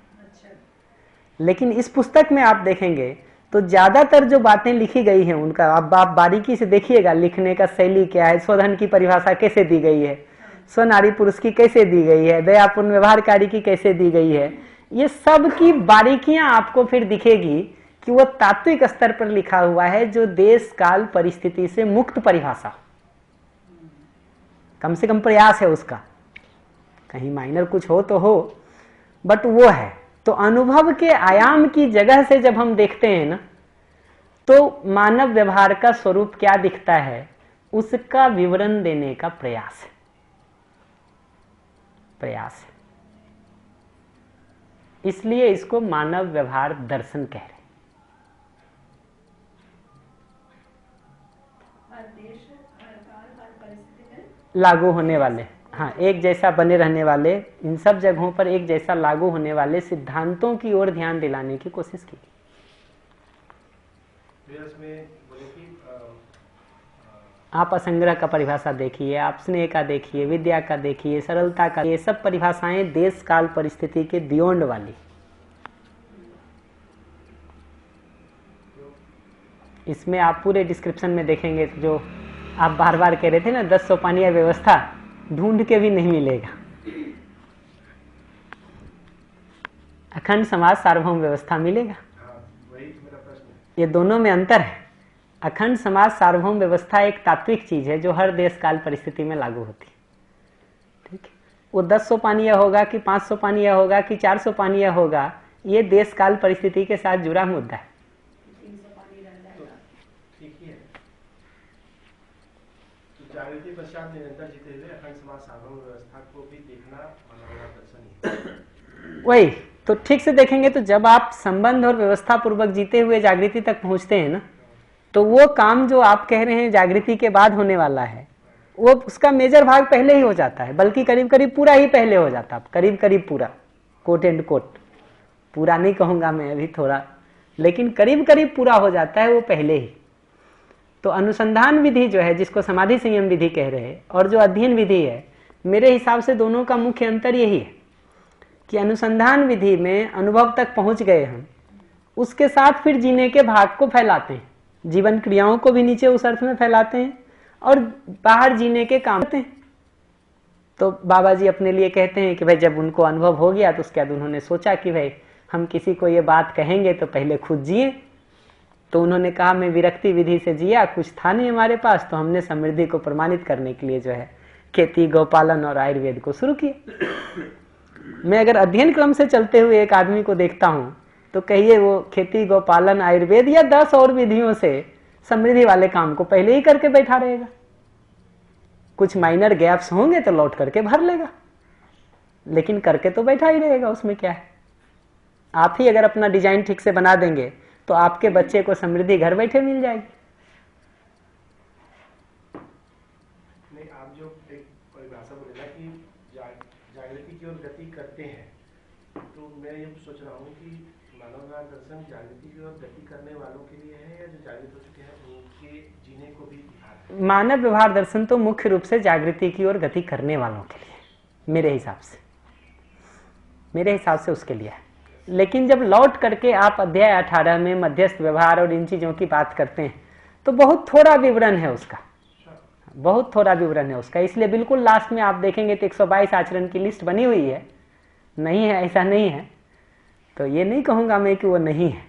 लेकिन इस पुस्तक में आप देखेंगे तो ज्यादातर जो बातें लिखी गई हैं उनका आप बारीकी से देखिएगा, लिखने का शैली क्या है, स्वधन की परिभाषा कैसे दी गई है, स्वनारी पुरुष की कैसे दी गई है, दयापूर्ण व्यवहारकारी की कैसे दी गई है, ये सब की बारीकियां आपको फिर दिखेगी कि वो तात्विक स्तर पर लिखा हुआ है, जो देश काल परिस्थिति से मुक्त परिभाषा, कम से कम प्रयास है उसका। कहीं माइनर कुछ हो तो हो, बट वो है। तो अनुभव के आयाम की जगह से जब हम देखते हैं ना, तो मानव व्यवहार का स्वरूप क्या दिखता है, उसका विवरण देने का प्रयास है। इसलिए इसको मानव व्यवहार दर्शन कह रहे हैं। लागू होने वाले, हाँ, एक जैसा बने रहने वाले, इन सब जगहों पर एक जैसा लागू होने वाले सिद्धांतों की ओर ध्यान दिलाने की कोशिश की। आप असंग्रह का परिभाषा देखिए, आप स्नेह का देखिए, विद्या का देखिए, सरलता का, ये सब परिभाषाएं देश काल परिस्थिति के बियॉन्ड वाली। इसमें आप पूरे डिस्क्रिप्शन में देखेंगे तो जो आप बार बार कह रहे थे ना, 10 सोपानिया व्यवस्था ढूंढ के भी नहीं मिलेगा। अखंड समाज सार्वभौम व्यवस्था मिलेगा। वही मेरा प्रश्न है। ये दोनों में अंतर है। अखंड समाज सार्वभौम व्यवस्था एक तात्विक चीज है जो हर देश काल परिस्थिति में लागू होती है। ठीक है, वो 10 सोपानिया होगा कि 5 सोपानिया होगा कि 4 सोपानिया होगा, ये देश काल परिस्थिति के साथ जुड़ा मुद्दा है। जागृति पश्चात निरंतर जीते हुए अखंड समाज सार्वभौम व्यवस्था को भी देखना मानव दर्शन ही। वही तो ठीक से देखेंगे तो जब आप संबंध और व्यवस्था पूर्वक जीते हुए जागृति तक पहुंचते हैं ना, तो वो काम जो आप कह रहे हैं जागृति के बाद होने वाला है, वो उसका मेजर भाग पहले ही हो जाता है, बल्कि करीब करीब पूरा ही पहले हो जाता है। करीब करीब पूरा, कोट एंड कोट, पूरा नहीं कहूंगा मैं अभी थोड़ा, लेकिन करीब करीब पूरा हो जाता है वो पहले ही। तो अनुसंधान विधि जो है, जिसको समाधि संयम विधि कह रहे हैं, और जो अध्ययन विधि है, मेरे हिसाब से दोनों का मुख्य अंतर यही है कि अनुसंधान विधि में अनुभव तक पहुंच गए हम, उसके साथ फिर जीने के भाग को फैलाते हैं, जीवन क्रियाओं को भी नीचे उस अर्थ में फैलाते हैं और बाहर जीने के काम करते हैं। तो बाबा जी अपने लिए कहते हैं कि भाई जब उनको अनुभव हो गया तो उसके बाद उन्होंने सोचा कि भाई हम किसी को ये बात कहेंगे तो पहले खुद जिए। तो उन्होंने कहा मैं विरक्ति विधि से जिया, कुछ था नहीं हमारे पास, तो हमने समृद्धि को प्रमाणित करने के लिए जो है खेती, गौपालन और आयुर्वेद को शुरू किया। मैं अगर अध्ययन क्रम से चलते हुए एक आदमी को देखता हूं तो कहिए वो खेती, गौपालन, आयुर्वेद या 10 और विधियों से समृद्धि वाले काम को पहले ही करके बैठा रहेगा। कुछ माइनर गैप्स होंगे तो लौट करके भर लेगा, लेकिन करके तो बैठा ही रहेगा। उसमें क्या है, आप ही अगर अपना डिजाइन ठीक से बना देंगे तो आपके बच्चे को समृद्धि घर बैठे मिल जाएगी। नहीं, करते हैं, तो मैं ये सोच रहा हूँ कि मानव व्यवहार दर्शन जागृति की ओर गति करने वालों के लिए है या जो जागृत हो चुके हैं उनके जीने को भी दिखा रहा है? मानव व्यवहार दर्शन तो मुख्य रूप से जागृति की ओर गति करने वालों के लिए, मेरे हिसाब से उसके लिए है। लेकिन जब लौट करके आप अध्याय 18 में मध्यस्थ व्यवहार और इन चीजों की बात करते हैं तो बहुत थोड़ा विवरण है उसका, बहुत थोड़ा विवरण है उसका। इसलिए बिल्कुल लास्ट में आप देखेंगे तो 122 आचरण की लिस्ट बनी हुई है, नहीं है ऐसा नहीं है, तो ये नहीं कहूंगा मैं कि वो नहीं है।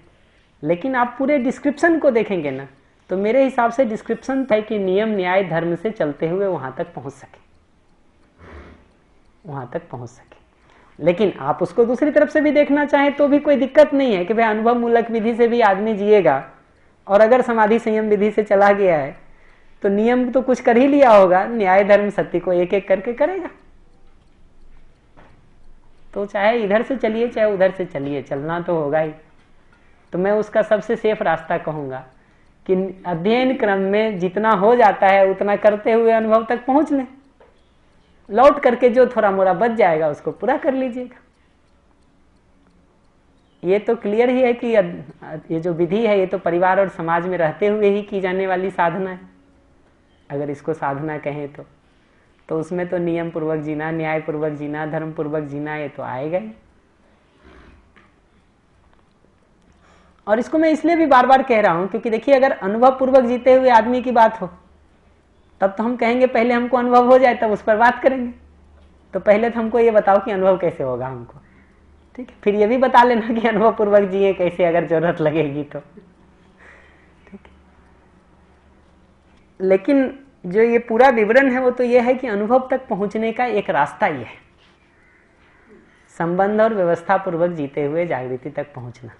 लेकिन आप पूरे डिस्क्रिप्शन को देखेंगे ना, तो मेरे हिसाब से डिस्क्रिप्शन है कि नियम न्याय धर्म से चलते हुए वहां तक पहुंच सके। लेकिन आप उसको दूसरी तरफ से भी देखना चाहें तो भी कोई दिक्कत नहीं है कि भाई अनुभव मूलक विधि से भी आदमी जिएगा, और अगर समाधि संयम विधि से चला गया है तो नियम तो कुछ कर ही लिया होगा, न्याय धर्म सत्य को एक एक करके करेगा। तो चाहे इधर से चलिए चाहे उधर से चलिए, चलना तो होगा ही। तो मैं उसका सबसे सेफ रास्ता कहूंगा कि अध्ययन क्रम में जितना हो जाता है उतना करते हुए अनुभव तक पहुंच लें, लौट करके जो थोड़ा मोड़ा बच जाएगा उसको पूरा कर लीजिएगा। ये तो क्लियर ही है कि ये जो विधि है ये तो परिवार और समाज में रहते हुए ही की जाने वाली साधना है, अगर इसको साधना कहें तो उसमें तो नियम पूर्वक जीना, न्याय पूर्वक जीना, धर्म पूर्वक जीना, ये तो आएगा ही। और इसको मैं इसलिए भी बार बार कह रहा हूं क्योंकि देखिए अगर अनुभव पूर्वक जीते हुए आदमी की बात हो तब तो हम कहेंगे पहले हमको अनुभव हो जाए तब उस पर बात करेंगे। तो पहले तो हमको ये बताओ कि अनुभव कैसे होगा हमको, ठीक है, फिर ये भी बता लेना कि अनुभव पूर्वक जिए कैसे अगर जरूरत लगेगी तो, ठीक है। लेकिन जो ये पूरा विवरण है वो तो ये है कि अनुभव तक पहुंचने का एक रास्ता ये है, संबंध और व्यवस्था पूर्वक जीते हुए जागृति तक पहुंचना।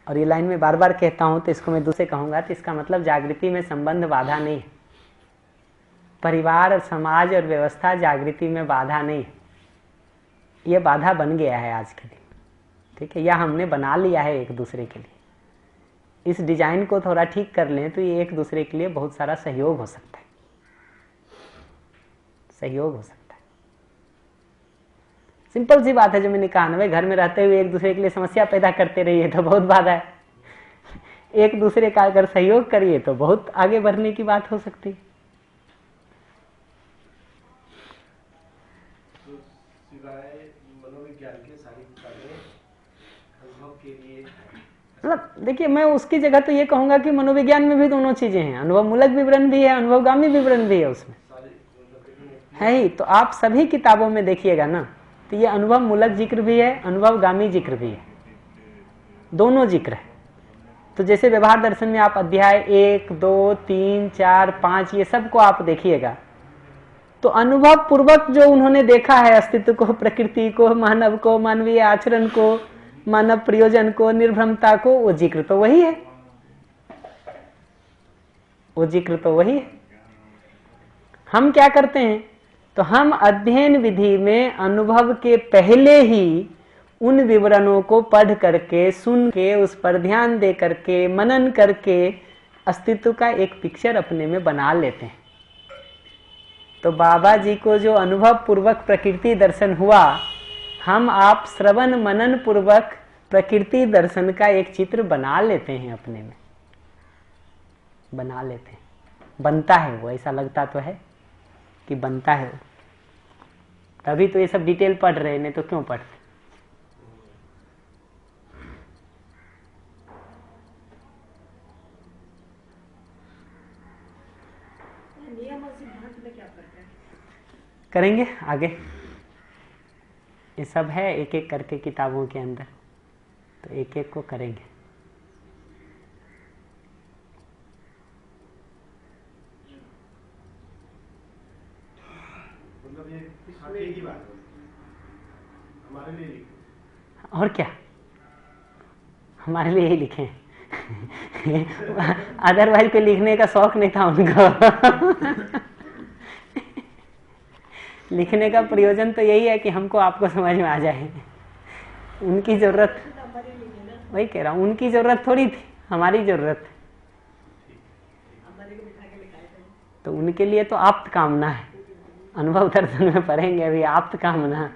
और ये लाइन में बार बार कहता हूं तो इसको मैं दूसरे कहूंगा तो इसका मतलब जागृति में संबंध बाधा नहीं है, परिवार और समाज और व्यवस्था जागृति में बाधा नहीं है, ये बाधा बन गया है आज के दिन, ठीक है, या हमने बना लिया है एक दूसरे के लिए। इस डिजाइन को थोड़ा ठीक कर लें तो ये एक दूसरे के लिए बहुत सारा सहयोग हो सकता है, सिंपल सी बात है जो मैंने कहा ना, भाई घर में रहते हुए एक दूसरे के लिए समस्या पैदा करते रहिए तो बहुत बाधा है, एक दूसरे का अगर सहयोग करिए तो बहुत आगे बढ़ने की बात हो सकती है। तो सिवाय मनोविज्ञान के सारी किताबें अनुभव के लिए, मतलब देखिए मैं उसकी जगह तो ये कहूंगा कि मनोविज्ञान में भी दोनों चीजें हैं, अनुभव मूलक विवरण भी है, अनुभवगामी विवरण भी है, उसमें है ही। तो आप सभी किताबों में देखिएगा ना तो ये अनुभव मूलक जिक्र भी है, अनुभवगामी जिक्र भी है, दोनों जिक्र है। तो जैसे व्यवहार दर्शन में आप अध्याय 1, 2, 3, 4, 5 ये सब को आप देखिएगा तो अनुभव पूर्वक जो उन्होंने देखा है अस्तित्व को, प्रकृति को, मानव को, मानवीय आचरण को, मानव प्रयोजन को, निर्भ्रमता को, वो जिक्र तो वही है, वो जिक्र तो वही है। हम क्या करते हैं तो हम अध्ययन विधि में अनुभव के पहले ही उन विवरणों को पढ़ करके, सुन के, उस पर ध्यान दे करके, मनन करके अस्तित्व का एक पिक्चर अपने में बना लेते हैं। तो बाबा जी को जो अनुभव पूर्वक प्रकृति दर्शन हुआ, हम आप श्रवण मनन पूर्वक प्रकृति दर्शन का एक चित्र बना लेते हैं, अपने में बना लेते हैं, बनता है वो, ऐसा लगता तो है कि बनता है वो, तभी तो ये सब डिटेल पढ़ रहे, नहीं तो क्यों पढ़ते। नियम और सिद्धांत में क्या फर्क है? करेंगे आगे, ये सब है एक एक करके किताबों के अंदर, तो एक एक को करेंगे। मतलब ये आगे की बात है हमारे लिए लिखी। और क्या, हमारे लिए ही लिखे अदरवाइज कोई लिखने का शौक नहीं था उनको लिखने का प्रयोजन तो यही है कि हमको आपको समझ में आ जाए। उनकी जरूरत, वही कह रहा हूँ, उनकी जरूरत थोड़ी थी, हमारी जरूरत है। तो उनके लिए तो आप्त कामना है, अनुभव दर्शन में पढ़ेंगे अभी, आप्त कामना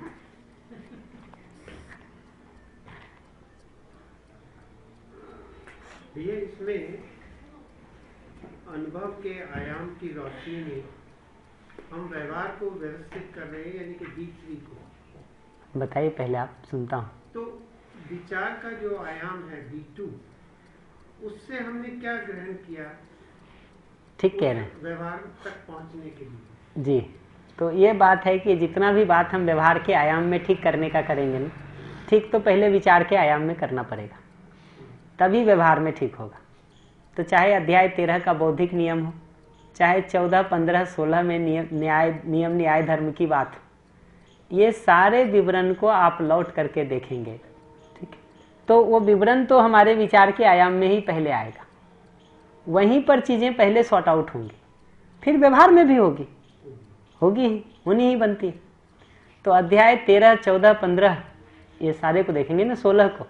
ये इसमें अनुभव के आयाम की रोशनी में हम व्यवहार को व्यवस्थित कर रहे हैं, यानी कि B3 को। बताइए पहले, आप सुनता हूँ। तो विचार का जो आयाम है B2, उससे हमने क्या ग्रहण किया? ठीक कह रहे हैं, व्यवहार तक पहुंचने के लिए। जी। तो ये बात है कि जितना भी बात हम व्यवहार के आयाम में ठीक करने का करेंगे ना, ठीक तो पहले विचार के आयाम में करना पड़ेगा, तभी व्यवहार में ठीक होगा। तो चाहे अध्याय 13 का बौद्धिक नियम हो, चाहे 14, 15, 16 में नियम न्याय धर्म की बात हो, ये सारे विवरण को आप लौट करके देखेंगे, ठीक है? तो वो विवरण तो हमारे विचार के आयाम में ही पहले आएगा, वहीं पर चीजें पहले सॉर्ट आउट होंगी, फिर व्यवहार में भी होगी ही, होनी ही बनती है। तो अध्याय 13, 14, 15 ये सारे को देखेंगे ना, 16 को,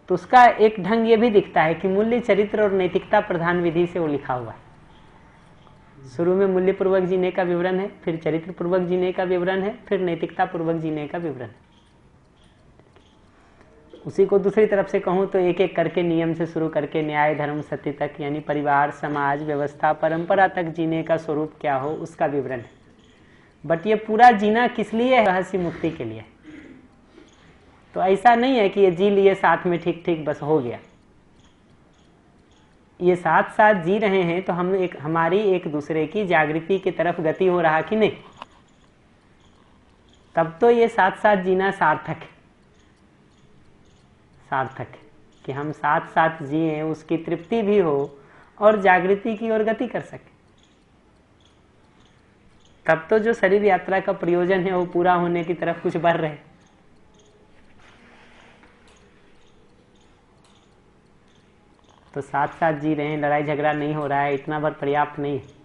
तो उसका एक ढंग ये भी दिखता है कि मूल्य, चरित्र और नैतिकता प्रधान विधि से वो लिखा हुआ है। शुरू में मूल्य पूर्वक जीने का विवरण है, फिर चरित्र पूर्वक जीने का विवरण है, फिर नैतिकता पूर्वक जीने का विवरण है। उसी को दूसरी तरफ से कहूँ तो एक एक करके नियम से शुरू करके न्याय धर्म सत्य तक, यानी परिवार, समाज, व्यवस्था, परंपरा तक जीने का स्वरूप क्या हो उसका विवरण है। बट ये पूरा जीना किस लिए है? रहस्य मुक्ति के लिए। तो ऐसा नहीं है कि ये जी लिए साथ में ठीक ठीक बस हो गया। ये साथ साथ जी रहे हैं तो हम हमारी एक दूसरे की जागृति की तरफ गति हो रहा कि नहीं, तब तो ये साथ साथ जीना सार्थक है। सार्थक है कि हम साथ साथ जिए, उसकी तृप्ति भी हो और जागृति की ओर गति कर सके। तब तो जो शरीर यात्रा का प्रयोजन है वो पूरा होने की तरफ कुछ बढ़ रहे। तो साथ साथ जी रहे हैं, लड़ाई झगड़ा नहीं हो रहा है, इतना भर पर्याप्त नहीं है।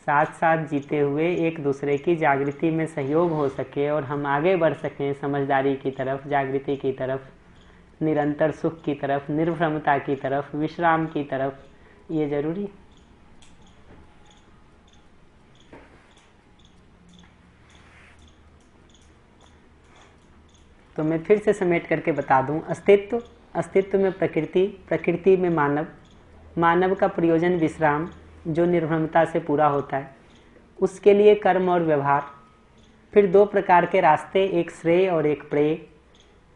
साथ साथ जीते हुए एक दूसरे की जागृति में सहयोग हो सके और हम आगे बढ़ सकें समझदारी की तरफ, जागृति की तरफ, निरंतर सुख की तरफ, निर्भ्रमता की तरफ, विश्राम की तरफ, ये जरूरी है। तो मैं फिर से समेट करके बता दूं, अस्तित्व में प्रकृति, प्रकृति में मानव, मानव का प्रयोजन विश्राम जो निर्भ्रमता से पूरा होता है, उसके लिए कर्म और व्यवहार, फिर दो प्रकार के रास्ते, एक श्रेय और एक प्रेय।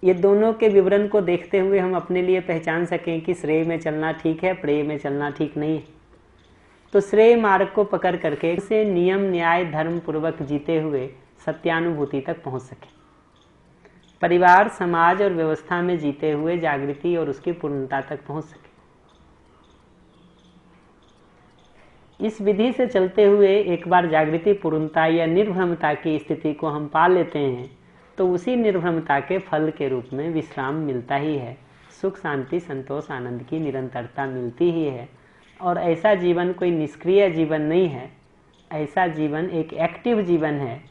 ये दोनों के विवरण को देखते हुए हम अपने लिए पहचान सकें कि श्रेय में चलना ठीक है, प्रेय में चलना ठीक नहीं है। तो श्रेय मार्ग को पकड़ करके उसे नियम न्याय धर्म पूर्वक जीते हुए सत्यानुभूति तक पहुंच सके। परिवार, समाज और व्यवस्था में जीते हुए जागृति और उसकी पूर्णता तक पहुंच सके। इस विधि से चलते हुए एक बार जागृति, पूर्णता या निर्भ्रमता की स्थिति को हम पा लेते हैं तो उसी निर्भ्रमता के फल के रूप में विश्राम मिलता ही है, सुख शांति संतोष आनंद की निरंतरता मिलती ही है। और ऐसा जीवन कोई निष्क्रिय जीवन नहीं है, ऐसा जीवन एक एक्टिव जीवन है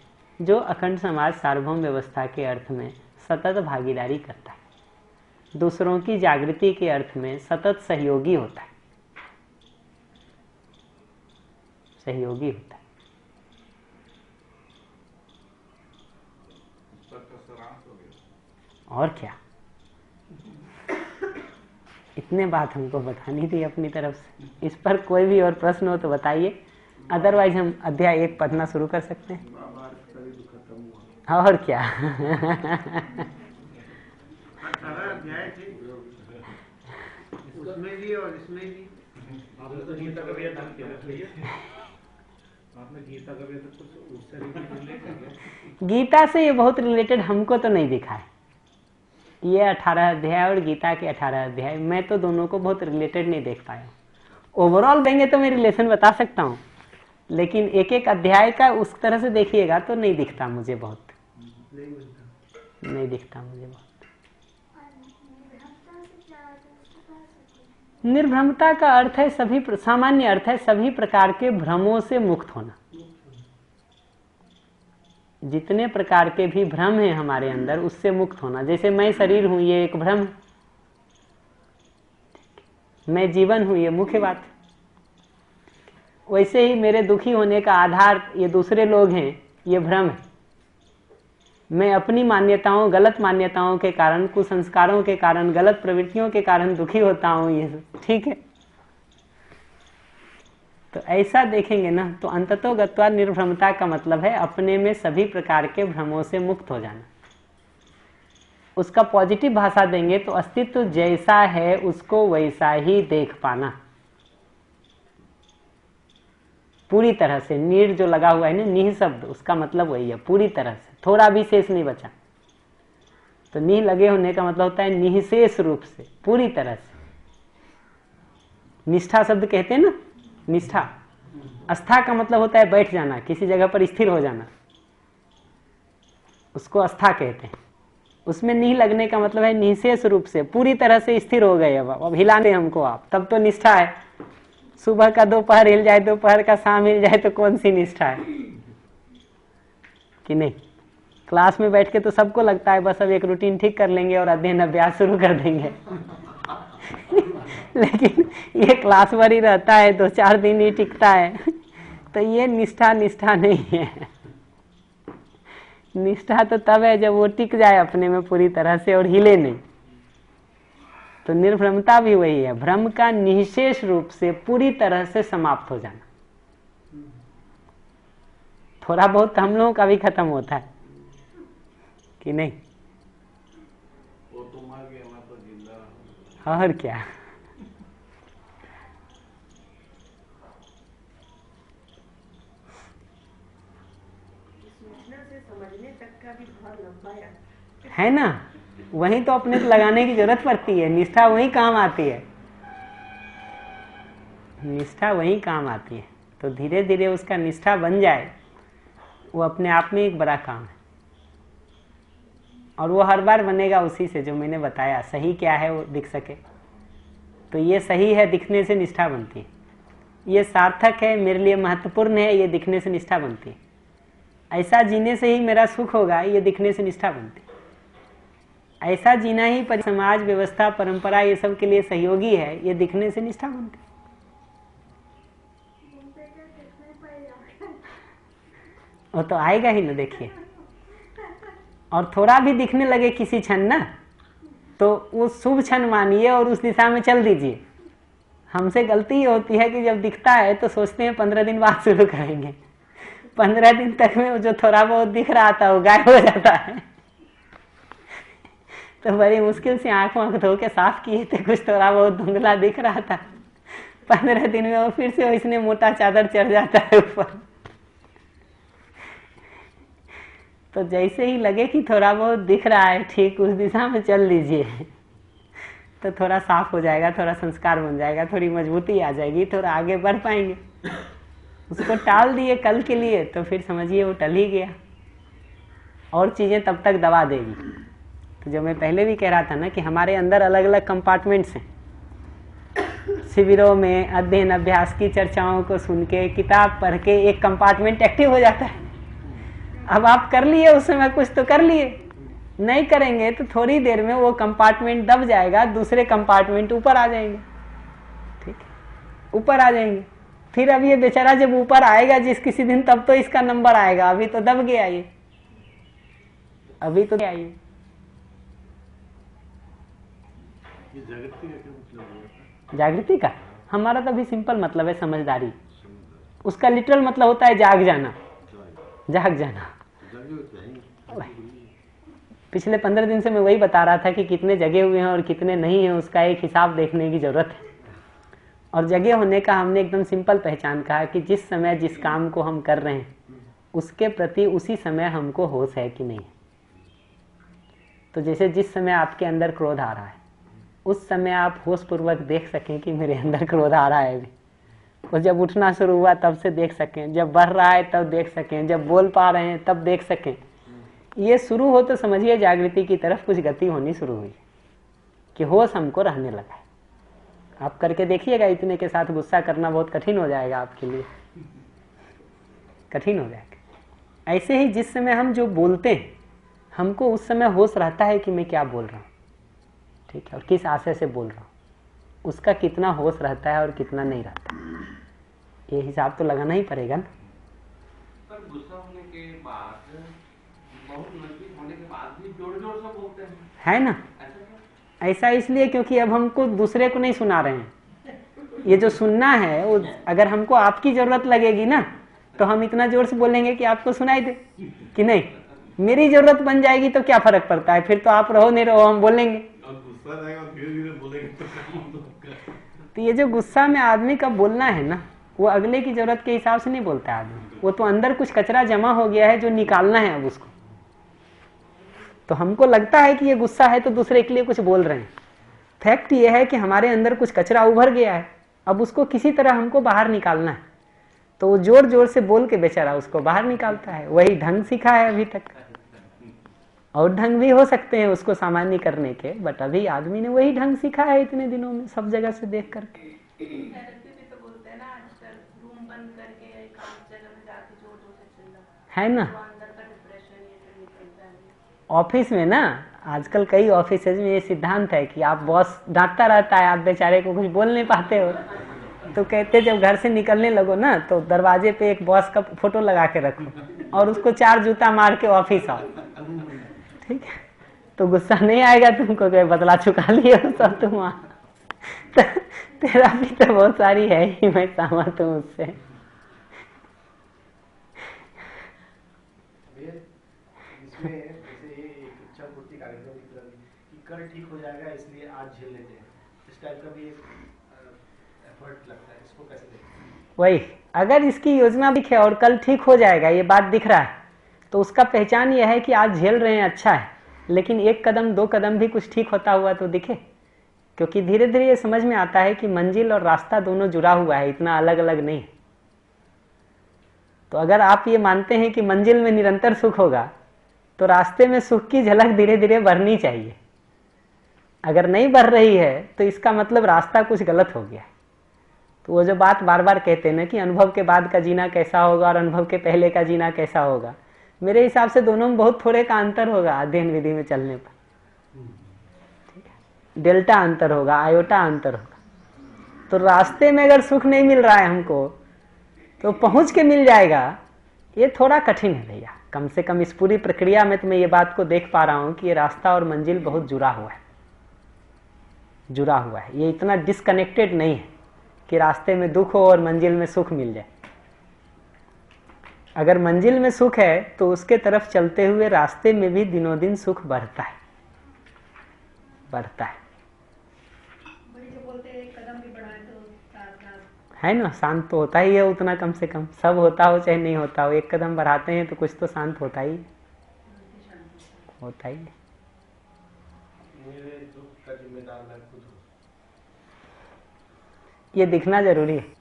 जो अखंड समाज सार्वभौम व्यवस्था के अर्थ में सतत भागीदारी करता है, दूसरों की जागृति के अर्थ में सतत सहयोगी होता है, सहयोगी होता है। और क्या, इतने बात हमको बतानी थी अपनी तरफ से। इस पर कोई भी और प्रश्न हो तो बताइए, अदरवाइज हम अध्याय 1 पढ़ना शुरू कर सकते हैं। और क्या अध्याय थे उसमें भी और इसमें भी। आपने तो गीता का भी अध्ययन किया है, आपने गीता का भी तो कुछ उससे रिलेटेड किया। गीता से ये बहुत रिलेटेड हमको तो नहीं दिखा है। ये 18 अध्याय और गीता के 18 अध्याय, मैं तो दोनों को बहुत रिलेटेड नहीं देख पाया। ओवरऑल देंगे तो मैं रिलेशन बता सकता हूँ, लेकिन एक एक अध्याय का उस तरह से देखिएगा तो नहीं दिखता मुझे, बहुत नहीं दिखता मुझे बहुत। निर्भ्रमता का अर्थ है सभी, सामान्य अर्थ है सभी प्रकार के भ्रमों से मुक्त होना। जितने प्रकार के भी भ्रम हैं हमारे अंदर उससे मुक्त होना। जैसे मैं शरीर हूं, ये एक भ्रम है, मैं जीवन हूं, ये मुख्य बात है। वैसे ही मेरे दुखी होने का आधार ये दूसरे लोग हैं, ये भ्रम है। मैं अपनी मान्यताओं, गलत मान्यताओं के कारण, कुसंस्कारों के कारण, गलत प्रवृत्तियों के कारण दुखी होता हूँ, ये सब ठीक है। तो ऐसा देखेंगे ना तो अंततो गत्वा निर्भ्रमता का मतलब है अपने में सभी प्रकार के भ्रमों से मुक्त हो जाना। उसका पॉजिटिव भाषा देंगे तो अस्तित्व जैसा है उसको वैसा ही देख पाना, पूरी तरह से। नीर जो लगा हुआ है ना, निह शब्द, उसका मतलब वही है, पूरी तरह से, थोड़ा भी शेष नहीं बचा। तो निह लगे होने का मतलब होता है निःशेष रूप से, पूरी तरह से। निष्ठा शब्द कहते हैं ना, निष्ठा। आस्था का मतलब होता है बैठ जाना, किसी जगह पर स्थिर हो जाना, उसको आस्था कहते हैं। उसमें निह लगने का मतलब है निःशेष रूप से, पूरी तरह से स्थिर हो गए। अब हिलाने हमको आप, तब तो निष्ठा है। सुबह का दोपहर हिल जाए, दोपहर का शाम हिल जाए, तो कौन सी निष्ठा है कि नहीं। क्लास में बैठ के तो सबको लगता है बस अब एक रूटीन ठीक कर लेंगे और अध्ययन अभ्यास शुरू कर देंगे लेकिन ये क्लास भर ही रहता है, 2-4 दिन ही टिकता है। तो ये निष्ठा नहीं है। निष्ठा तो तब है जब वो टिक जाए अपने में पूरी तरह से और हिले नहीं। तो निर्भ्रमता भी वही है, भ्रम का निःशेष रूप से पूरी तरह से समाप्त हो जाना। थोड़ा बहुत हम लोगों का भी खत्म होता है कि नहीं। वो तो मर गया, मैं तो जिंदा। और क्या। सोचने से समझने तक का भी बहुत लंबा है ना, वहीं तो अपने को लगाने की जरूरत पड़ती है। निष्ठा वहीं काम आती है, निष्ठा वहीं काम आती है। तो धीरे धीरे उसका निष्ठा बन जाए, वो अपने आप में एक बड़ा काम है। और वो हर बार बनेगा उसी से जो मैंने बताया, सही क्या है वो दिख सके। तो ये सही है दिखने से निष्ठा बनती है, ये सार्थक है, मेरे लिए महत्वपूर्ण है, ये दिखने से निष्ठा बनती है। ऐसा जीने से ही मेरा सुख होगा, ये दिखने से निष्ठा बनती है। ऐसा जीना ही समाज व्यवस्था परंपरा ये सब के लिए सहयोगी है, ये दिखने से निष्ठा बनती है। वो तो आएगा ही ना, देखिए। और थोड़ा भी दिखने लगे किसी क्षण ना, तो वो शुभ क्षण मानिए और उस दिशा में चल दीजिए। हमसे गलती ही होती है कि जब दिखता है तो सोचते हैं 15 दिन बाद शुरू करेंगे। 15 दिन तक में जो थोड़ा बहुत दिख रहा था वो गायब हो जाता है। तो बड़ी मुश्किल से आंख धो के साफ किए थे, कुछ थोड़ा बहुत धुंधला दिख रहा था। 15 दिन में वो फिर से इसने मोटा चादर चढ़ जाता है ऊपर। तो जैसे ही लगे कि थोड़ा बहुत दिख रहा है, ठीक उस दिशा में चल लीजिए, तो थोड़ा साफ हो जाएगा, थोड़ा संस्कार बन जाएगा, थोड़ी मजबूती आ जाएगी, थोड़ा आगे बढ़ पाएंगे। उसको टाल दिए कल के लिए तो फिर समझिए वो टल ही गया, और चीजें तब तक दबा देगी। तो जो मैं पहले भी कह रहा था ना कि हमारे अंदर अलग अलग कंपार्टमेंट्स हैं। शिविरों में अध्ययन अभ्यास की चर्चाओं को सुन के, किताब पढ़ के एक कंपार्टमेंट एक्टिव हो जाता है। अब आप कर लिए उस समय कुछ तो कर लिए, नहीं करेंगे तो थोड़ी देर में वो कंपार्टमेंट दब जाएगा, दूसरे कंपार्टमेंट ऊपर आ जाएंगे। ठीक है, ऊपर आ जाएंगे। फिर अब ये बेचारा जब ऊपर आएगा जिस किसी दिन, तब तो इसका नंबर आएगा। अभी तो दब गया ये, अभी तो क्या ये जागृति का क्या मतलब है? जागृति का हमारा तो अभी सिंपल मतलब है समझदारी। उसका लिटरल मतलब होता है जाग जाना, जाग जाना। पिछले 15 दिन से मैं वही बता रहा था कि कितने जगे हुए हैं और कितने नहीं हैं, उसका एक हिसाब देखने की जरूरत है। और जगे होने का हमने एकदम सिंपल पहचान कहा कि जिस समय जिस काम को हम कर रहे हैं उसके प्रति उसी समय हमको होश है कि नहीं। तो जैसे जिस समय आपके अंदर क्रोध आ रहा है, उस समय आप होश पूर्वक देख सकें कि मेरे अंदर क्रोध आ रहा है अभी। और जब उठना शुरू हुआ तब से देख सकें, जब बढ़ रहा है तब देख सकें, जब बोल पा रहे हैं तब देख सकें। ये शुरू हो तो समझिए जागृति की तरफ कुछ गति होनी शुरू हुई कि होश हमको रहने लगा है। आप करके देखिएगा, इतने के साथ गुस्सा करना बहुत कठिन हो जाएगा आपके लिए, कठिन हो जाएगा। ऐसे ही जिस समय हम जो बोलते हैं हमको उस समय होश रहता है कि मैं क्या बोल रहा हूँ, ठीक है, और किस आशय से बोल रहा हूँ, उसका कितना होश रहता है और कितना नहीं रहता, ये हिसाब तो लगाना ही पड़ेगा ना। पर गुस्सा होने के बाद बहुत नजदीक होने के बाद भी जोर जोर से बोलते हैं, है ना? ऐसा इसलिए क्योंकि अब हमको दूसरे को नहीं सुना रहे हैं। ये जो सुनना है वो अगर हमको आपकी जरूरत लगेगी ना तो हम इतना जोर से बोलेंगे कि आपको सुनाई दे, कि नहीं? मेरी जरूरत बन जाएगी तो क्या फर्क पड़ता है, फिर तो आप रहो नहीं रहो हम बोलेंगे। तो ये जो गुस्सा में आदमी का बोलना है ना, वो अगले की जरूरत के हिसाब से नहीं बोलता है आदमी, वो तो अंदर कुछ कचरा जमा हो गया है जो निकालना है अब उसको। तो हमको लगता है कि ये गुस्सा है तो दूसरे के लिए कुछ बोल रहे हैं, फैक्ट ये है कि हमारे अंदर कुछ कचरा उभर गया है, अब उसको किसी तरह हमको बाहर निकालना है। तो वो जोर जोर से बोल के बेचारा उसको बाहर निकालता है। वही ढंग सीखा है अभी तक, और ढंग भी हो सकते हैं उसको सामान्य करने के, बट अभी आदमी ने वही ढंग सीखा है इतने दिनों में सब जगह से देख करके। है ना? ऑफिस में ना आजकल कई ऑफिस में ये सिद्धांत है कि आप बॉस डांटता रहता है, आप बेचारे को कुछ बोल नहीं पाते हो, तो कहते जब घर से निकलने लगो ना तो दरवाजे पे एक बॉस का फोटो लगा के रखो और उसको 4 जूता मार के ऑफिस आओ, ठीक है? तो गुस्सा नहीं आएगा तुमको कि बदला चुका लिया सब तुम वहां। तो तेरा भी तो बहुत सारी है ही, मैं सहमत हूँ उससे। कल ठीक हो जाएगा इसलिए आज झेल लेते हैं, इस टाइप का भी एफर्ट लगता है, इसको कैसे देखते हैं? वही, अगर इसकी योजना भी है और कल ठीक हो जाएगा ये बात दिख रहा है, तो उसका पहचान ये है कि आज झेल रहे हैं अच्छा है, लेकिन 1 कदम 2 कदम भी कुछ ठीक होता हुआ तो दिखे। क्योंकि धीरे धीरे ये समझ में आता है कि मंजिल और रास्ता दोनों जुड़ा हुआ है, इतना अलग अलग नहीं। तो अगर आप ये मानते हैं कि मंजिल में निरंतर सुख होगा तो रास्ते में सुख की झलक धीरे धीरे बढ़नी चाहिए। अगर नहीं बढ़ रही है तो इसका मतलब रास्ता कुछ गलत हो गया है। तो वो जो बात बार बार कहते हैं ना कि अनुभव के बाद का जीना कैसा होगा और अनुभव के पहले का जीना कैसा होगा, मेरे हिसाब से दोनों में बहुत थोड़े का अंतर होगा अध्ययन विधि में चलने पर, ठीक है? डेल्टा अंतर होगा, आयोटा अंतर होगा। तो रास्ते में अगर सुख नहीं मिल रहा है हमको तो पहुंच के मिल जाएगा, ये थोड़ा कठिन है भैया। कम से कम इस पूरी प्रक्रिया में तो मैं ये बात को देख पा रहा हूं कि ये रास्ता और मंजिल बहुत जुड़ा हुआ है, जुड़ा हुआ है। ये इतना डिस्कनेक्टेड नहीं है कि रास्ते में दुख हो और मंजिल में सुख मिल जाए। अगर मंजिल में सुख है तो उसके तरफ चलते हुए रास्ते में भी दिनों दिन सुख बढ़ता है, बढ़ता है। वही जो बोलते हैं कदम भी बढ़ाए तो साथ है ना? शांत तो होता ही है उतना, कम से कम सब होता हो चाहे नहीं होता हो, 1 कदम बढ़ाते हैं तो कुछ तो शांत होता ही होता ही है। मेरे दुख का जिम्मेदार मैं खुद हूँ, ये दिखना जरूरी है।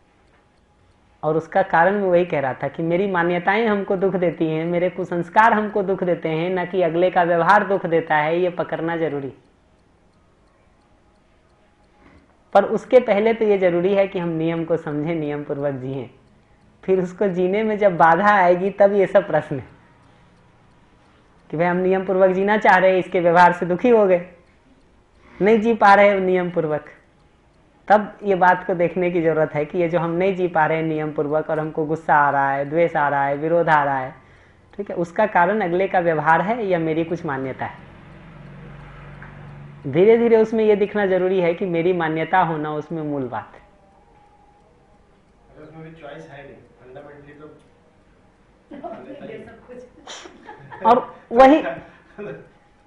और उसका कारण मैं वही कह रहा था कि मेरी मान्यताएं हमको दुख देती हैं, मेरे कुसंस्कार हमको दुख देते हैं, न कि अगले का व्यवहार दुख देता है। ये पकड़ना जरूरी। पर उसके पहले तो ये जरूरी है कि हम नियम को समझें, नियम पूर्वक जिएं। फिर उसको जीने में जब बाधा आएगी तब ये सब प्रश्न है कि भाई हम नियम पूर्वक जीना चाह रहे हैं, इसके व्यवहार से दुखी हो गए, नहीं जी पा रहे नियम पूर्वक, तब ये बात को देखने की जरूरत है कि ये जो हम नहीं जी पा रहे हैं नियम पूर्वक और हमको गुस्सा आ रहा है, द्वेष आ रहा है, विरोध आ रहा है, ठीक है, उसका कारण अगले का व्यवहार है या मेरी कुछ मान्यता है। धीरे धीरे उसमें यह दिखना जरूरी है कि मेरी मान्यता होना उसमें मूल बात है। उसमें भी चॉइस है नहीं, फंडामेंटली तो सब कुछ। और वही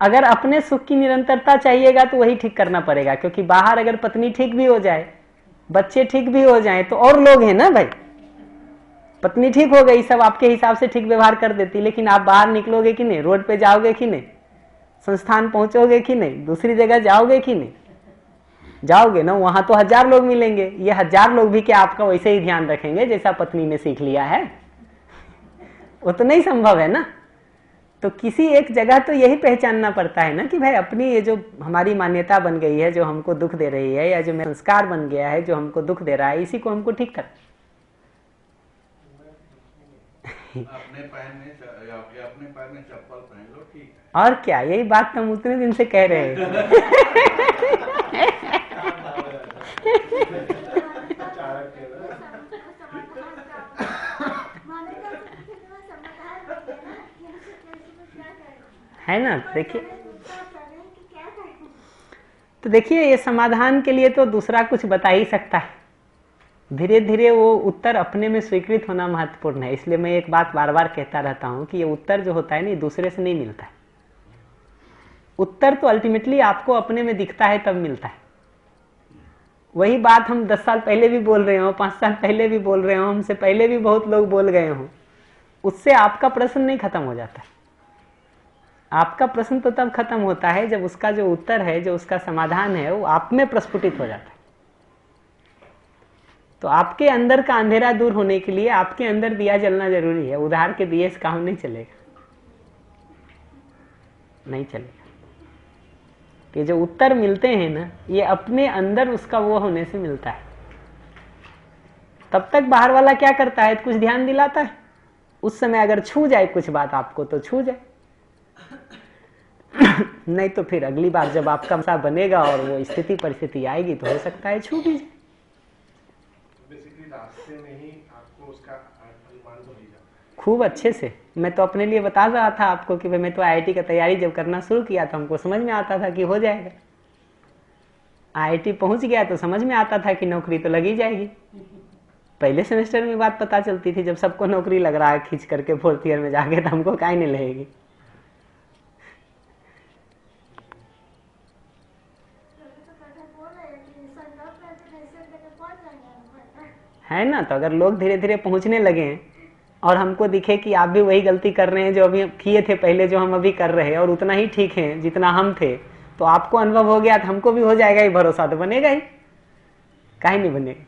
अगर अपने सुख की निरंतरता चाहिएगा तो वही ठीक करना पड़ेगा, क्योंकि बाहर अगर पत्नी ठीक भी हो जाए, बच्चे ठीक भी हो जाएं, तो और लोग हैं ना भाई। पत्नी ठीक हो गई, सब आपके हिसाब से ठीक व्यवहार कर देती, लेकिन आप बाहर निकलोगे कि नहीं, रोड पे जाओगे कि नहीं, संस्थान पहुंचोगे कि नहीं, दूसरी जगह जाओगे कि नहीं, जाओगे ना, वहां तो 1000 लोग मिलेंगे। ये 1000 लोग भी क्या आपका वैसे ही ध्यान रखेंगे जैसा पत्नी ने सीख लिया है? वो तो नहीं संभव है ना। तो किसी एक जगह तो यही पहचानना पड़ता है ना कि भाई अपनी ये जो हमारी मान्यता बन गई है, जो हमको दुख दे रही है, या जो मेरा संस्कार बन गया है जो हमको दुख दे रहा है, इसी को हमको ठीक कर। अपने पैर में चप्पल पहन लो, ठीक है। और क्या, यही बात हम उतने दिन से कह रहे हैं। है ना। देखिए, तो देखिए ये समाधान के लिए तो दूसरा कुछ बता ही सकता है। धीरे धीरे वो उत्तर अपने में स्वीकृत होना महत्वपूर्ण है। इसलिए मैं एक बात बार बार कहता रहता हूं कि ये उत्तर जो होता है ना, दूसरे से नहीं मिलता है। उत्तर तो अल्टीमेटली आपको अपने में दिखता है तब मिलता है। वही बात हम 10 साल पहले भी बोल रहे हो, 5 साल पहले भी बोल रहे हो, हमसे पहले भी बहुत लोग बोल गए हों, उससे आपका प्रश्न नहीं खत्म हो जाता। आपका प्रश्न तो तब खत्म होता है जब उसका जो उत्तर है, जो उसका समाधान है, वो आप में प्रस्फुटित हो जाता है। तो आपके अंदर का अंधेरा दूर होने के लिए आपके अंदर दिया जलना जरूरी है। उधार के दिए से काम नहीं चलेगा, नहीं चलेगा। ये जो उत्तर मिलते हैं ना, ये अपने अंदर उसका वो होने से मिलता है। तब तक बाहर वाला क्या करता है, कुछ ध्यान दिलाता है। उस समय अगर छू जाए कुछ बात आपको तो छू जाए, नहीं तो फिर अगली बार जब आपका मसा बनेगा और वो स्थिति परिस्थिति आएगी तो हो सकता है छू भी जाए। बेसिकली रास्ते में ही आपको उसका अनुमान तो मिल जाता है खूब अच्छे से। मैं तो अपने लिए बता रहा था आपको कि भाई मैं तो आईआईटी का तैयारी जब करना शुरू किया था, हमको समझ में आता था कि हो जाएगा। आईआईटी पहुंच गया तो समझ में आता था कि नौकरी तो लगी जाएगी। पहले सेमेस्टर में बात पता चलती थी, जब सबको नौकरी लग रहा है खींच करके 4th ईयर में जाके, तो हमको काहे नहीं लगेगी। है ना। तो अगर लोग धीरे धीरे पहुंचने लगे हैं और हमको दिखे कि आप भी वही गलती कर रहे हैं जो अभी किए थे पहले, जो हम अभी कर रहे हैं, और उतना ही ठीक है जितना हम थे, तो आपको अनुभव हो गया तो हमको भी हो जाएगा ही, भरोसा तो बनेगा ही, काहे नहीं बनेगा।